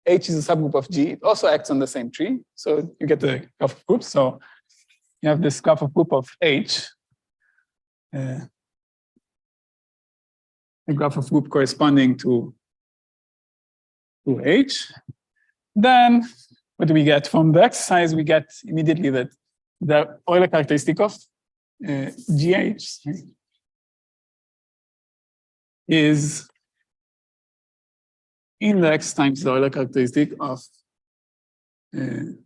H is a subgroup of G. It also acts on the same tree. So you get the graph of groups. So you have this graph of group of H. A graph of group corresponding to H. Then what do we get from the exercise? We get immediately that the Euler characteristic of GH is index times the Euler characteristic of okay,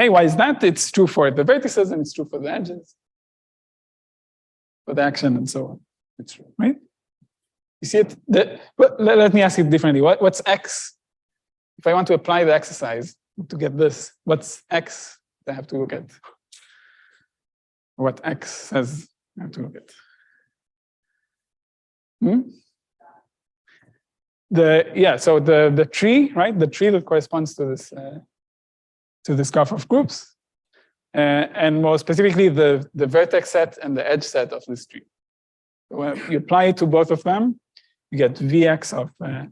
why is that? It's true for the vertices and it's true for the edges, for the action and so on. It's true, right? You see it? Let me ask it differently. What's X? If I want to apply the exercise to get this, what's X that I have to look at? What X says I have to look at? So the tree, right? The tree that corresponds to this graph of groups, and more specifically the vertex set and the edge set of this tree. So when you apply it to both of them, you get Vx of yeah.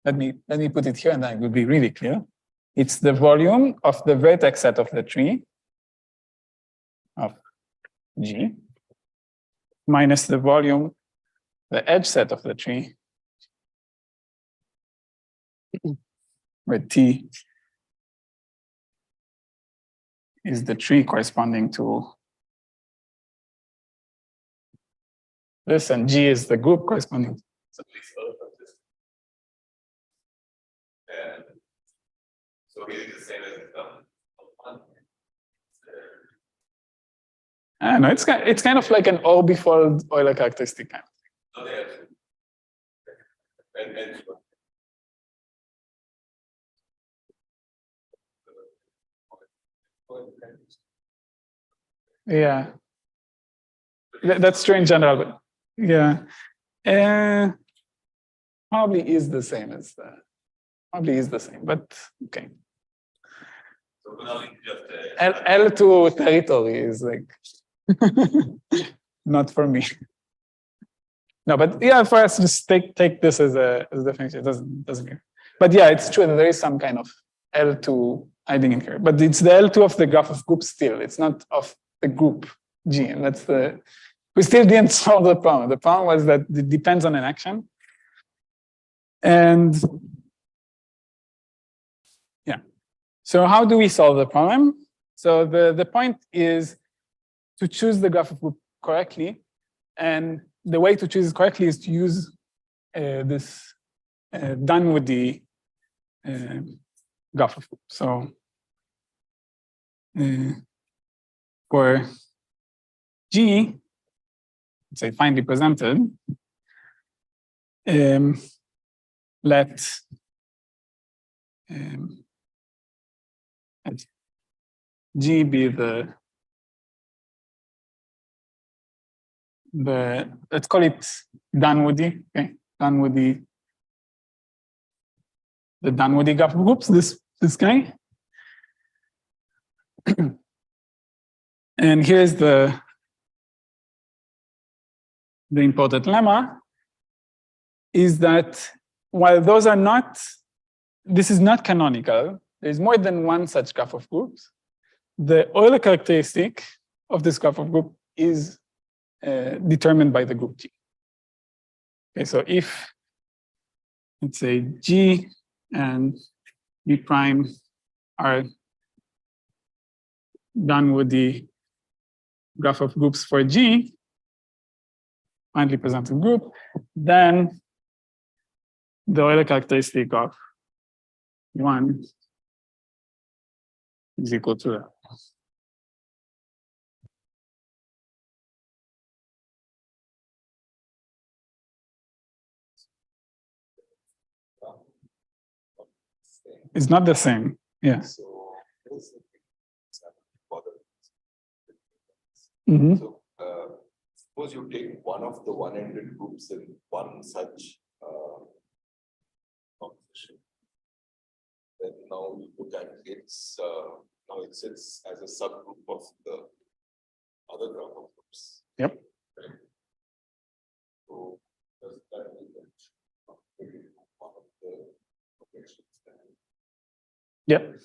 Let me put it here, and then it will be really clear. It's the volume of the vertex set of the tree of G minus the volume, the edge set of the tree, where T is the tree corresponding to this, and G is the group corresponding to So these other factors. And so here is the same as one. I don't know, it's kind of like an orbifold Euler characteristic kind of thing. So they have and Yeah. That's true in general, but yeah. Probably is the same as probably is the same, but okay. so now just L2 territory is like not for me. No, but yeah, for us, just take this as a definition. It doesn't mean. But yeah, it's true that there is some kind of L2 hiding in here, but it's the L2 of the graph of group still. It's not of the group G, and that's we still didn't solve the problem. The problem was that it depends on an action. And yeah, so how do we solve the problem? So the point is to choose the graph of group correctly. And the way to choose it correctly is to use this Dunwoody graph of group. So for G, say finely presented, let G be the let's call it Dunwoody, okay? Dunwoody, the Dunwoody graph of groups, this guy. And here's the important lemma is that while those are not, this is not canonical, there's more than one such graph of groups. The Euler characteristic of this graph of group is determined by the group G. Okay, so if let's say G and B prime are Dunwoody graph of groups for G, finely presented group, then the Euler characteristic of 1 is equal to that. It's not the same. Yeah. so here's the Mm-hmm. So suppose you take one of the one-ended groups in one such composition. Then now you look at its now it sits as a subgroup of the other graph of groups. Yep. Right? So does that mean that one of the projections then? Yep.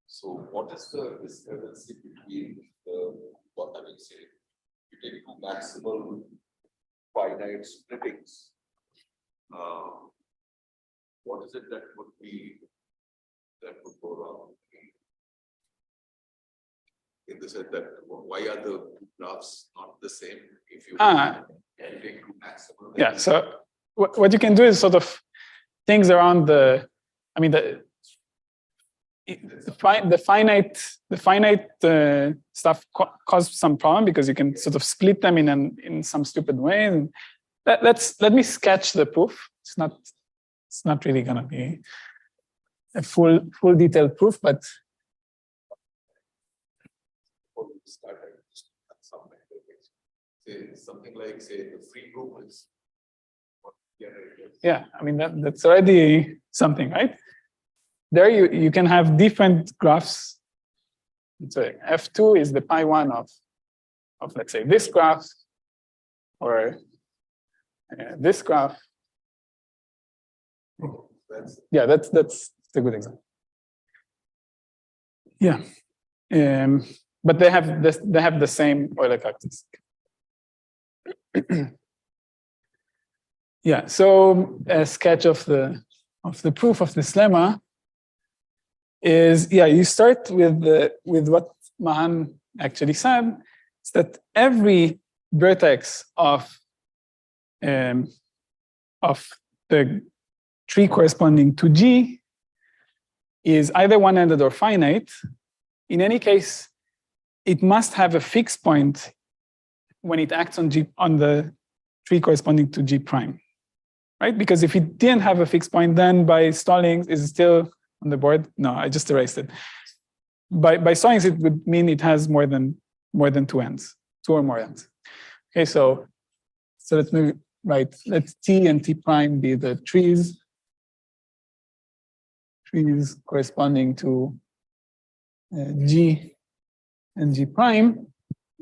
So what is the discrepancy between the, what I mean, say, you take two maximal finite splittings, what is it that would go wrong? In the sense that why are the graphs not the same if you take two maximal? Yeah, so what you can do is sort of things around the, I mean, the finite stuff cause some problem because you can sort of split them in some stupid way. And let me sketch the proof. It's not really going to be a full detailed proof, but something like, say, the free group is yeah, I mean that's already something, right? There you can have different graphs. So F2 is the pi1 of let's say this graph or this graph. Yeah, that's a good example. Yeah, but they have the same Euler characteristic. Yeah, so a sketch of the proof of this lemma is, yeah, you start with Mahan actually said is that every vertex of the tree corresponding to G is either one-ended or finite. In any case, it must have a fixed point when it acts on G, on the tree corresponding to G prime, right? Because if it didn't have a fixed point, then by Stallings, is it still on the board? No, I just erased it. By Stallings, it would mean it has more than two ends, two or more ends. Okay, so let's move right. Let T and T prime be the trees corresponding to G and G prime.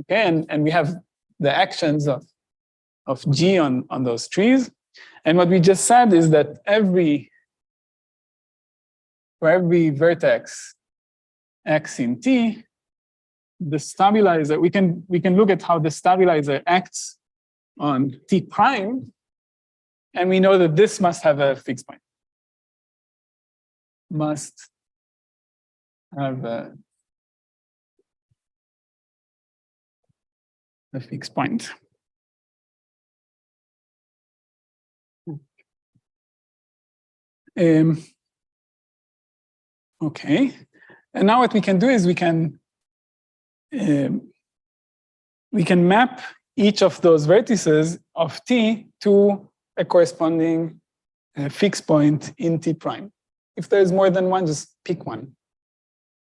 Okay, and we have the actions of G on those trees. And what we just said is that for every vertex X in T, the stabilizer, we can look at how the stabilizer acts on T prime, and we know that this must have a fixed point. Must have a fixed point. Okay, and now what we can do is we can map each of those vertices of T to a corresponding fixed point in T prime. If there's more than one, just pick one.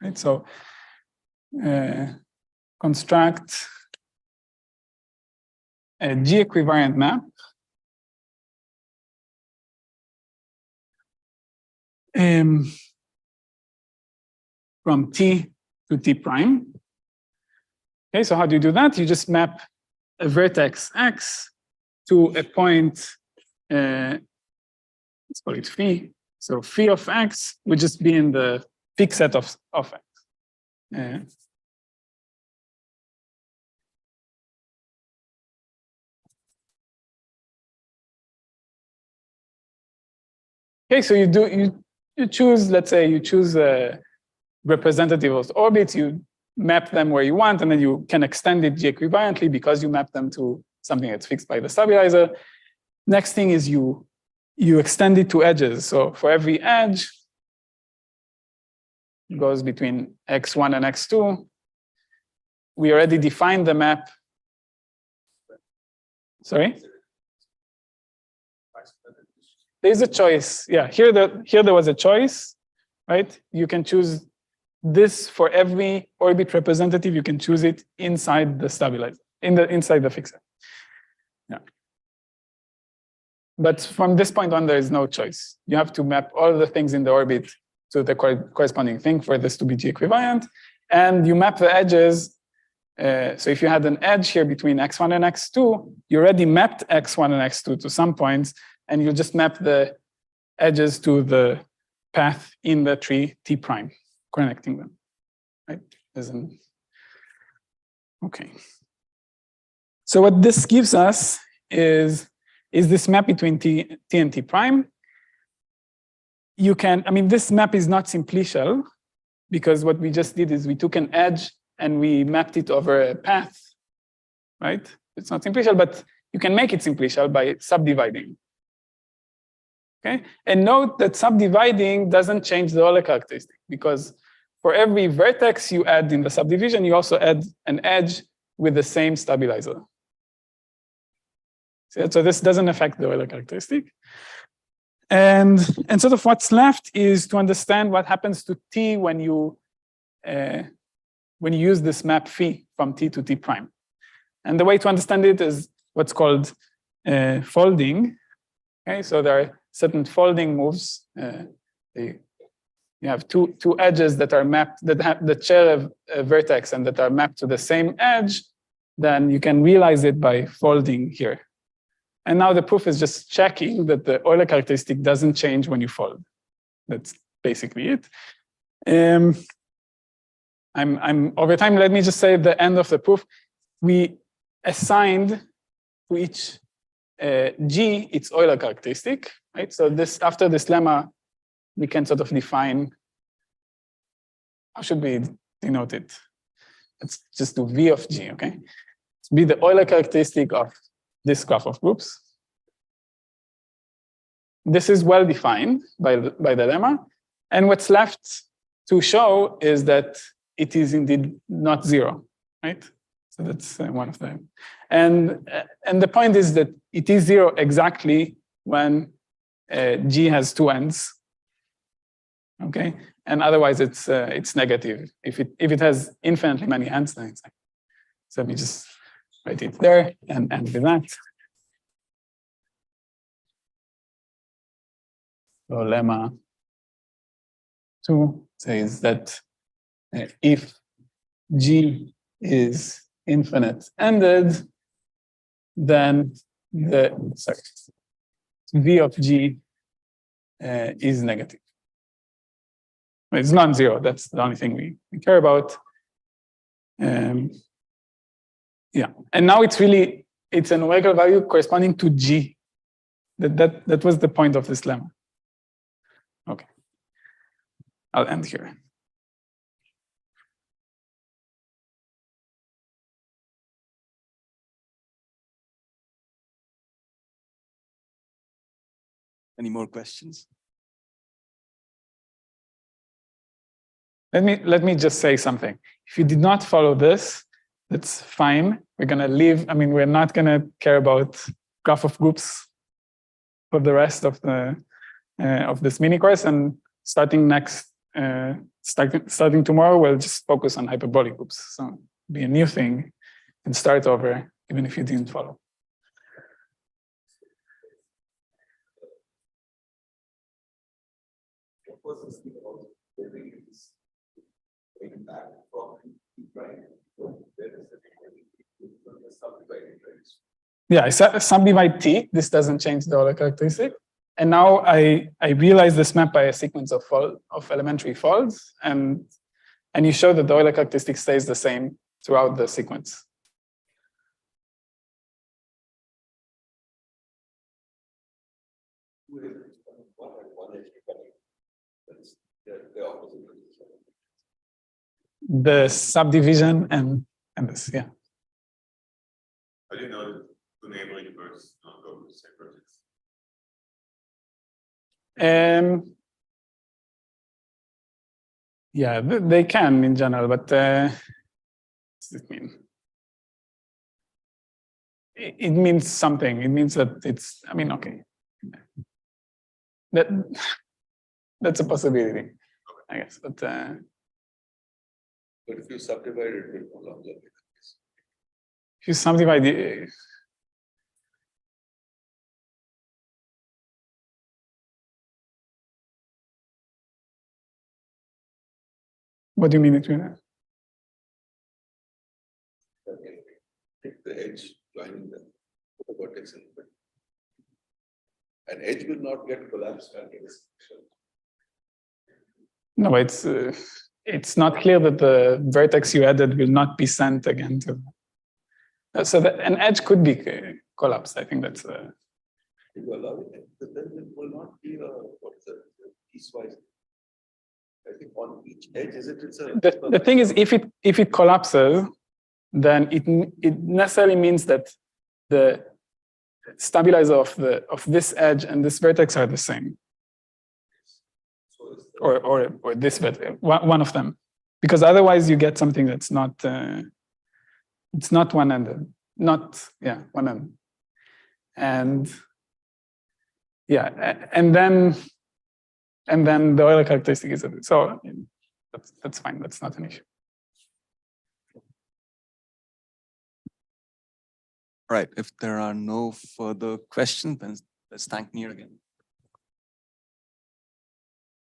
Right? So construct a G equivariant map from T to T prime. Okay, so how do you do that? You just map a vertex X to a point, let's call it phi. So phi of X would just be in the fixed set of X. Okay, so you choose, let's say you choose a representative of orbits, you map them where you want, and then you can extend it G equivalently because you map them to something that's fixed by the stabilizer. Next thing is you extend it to edges. So for every edge, it goes between X1 and X2. We already defined the map. Sorry? There's a choice. Yeah, here there was a choice, right? You can choose this for every orbit representative. You can choose it inside the stabilizer, inside the fixer. Yeah. But from this point on, there is no choice. You have to map all the things in the orbit to the corresponding thing for this to be G equivalent, and you map the edges. So if you had an edge here between X1 and X2, you already mapped X1 and X2 to some points, and you just map the edges to the path in the tree T prime, connecting them, right? Okay. So what this gives us is this map between T and T prime. You can, this map is not simplicial because what we just did is we took an edge and we mapped it over a path, right? It's not simplicial, but you can make it simplicial by subdividing. Okay, and note that subdividing doesn't change the Euler characteristic because for every vertex you add in the subdivision, you also add an edge with the same stabilizer. So this doesn't affect the Euler characteristic. And sort of what's left is to understand what happens to T when you use this map phi from T to T prime. And the way to understand it is what's called folding. Okay, so there are certain folding moves. You have two edges that are mapped, that share a vertex and that are mapped to the same edge, then you can realize it by folding here. And now the proof is just checking that the Euler characteristic doesn't change when you fold. That's basically it. I'm over time, let me just say at the end of the proof, we assigned to each G its Euler characteristic, right? So after this lemma, we can sort of define, how should we denote it? let's just do V of G, okay? Be the Euler characteristic of this graph of groups. This is well defined by the lemma. And what's left to show is that it is indeed not zero, right? So that's one of them. And the point is that it is zero exactly when G has two ends, okay? And otherwise it's negative. If it has infinitely many ends, then it's like, so we just write it there and end with that. So lemma 2 says that if G is infinite-ended, then V of G is negative. It's non-zero. That's the only thing we care about. Yeah, and now it's an eigenvalue value corresponding to G. That was the point of this lemma. Okay, I'll end here. Any more questions? Let me just say something. If you did not follow this, that's fine. We're gonna leave. I mean, we're not gonna care about graph of groups for the rest of this mini course. And starting tomorrow, we'll just focus on hyperbolic groups. So it'll be a new thing and start over, even if you didn't follow. Back from prime. There is a subdivided, right? Yeah, I subdivide T. This doesn't change the Euler characteristic. And now I realize this map by a sequence of elementary folds, and you show that the Euler characteristic stays the same throughout the sequence. The subdivision and this, yeah. I didn't know that the neighboring verse not go to the same vertex. Yeah, they can in general, but what does it mean? It means something. It means that it's, I mean, okay. That's a possibility, I guess. But if you subdivide it, it will no longer be the case. If you subdivide the what do you mean it will? Take the edge joining the vertex in the an edge will not get collapsed under this section. No, it's not clear that the vertex you added will not be sent again to. So that an edge could be collapsed. I think that's. If you allow it, but then it will not be a what's the piecewise. I think on each edge, is it? It's a. The thing is, if it collapses, then it necessarily means that the stabilizer of this edge and this vertex are the same. Or this vertex, one of them, because otherwise you get something that's not it's not one-ended, one-ended, and yeah, and then the Euler characteristic is so that's fine. That's not an issue. Right. If there are no further questions, then let's thank Nir again.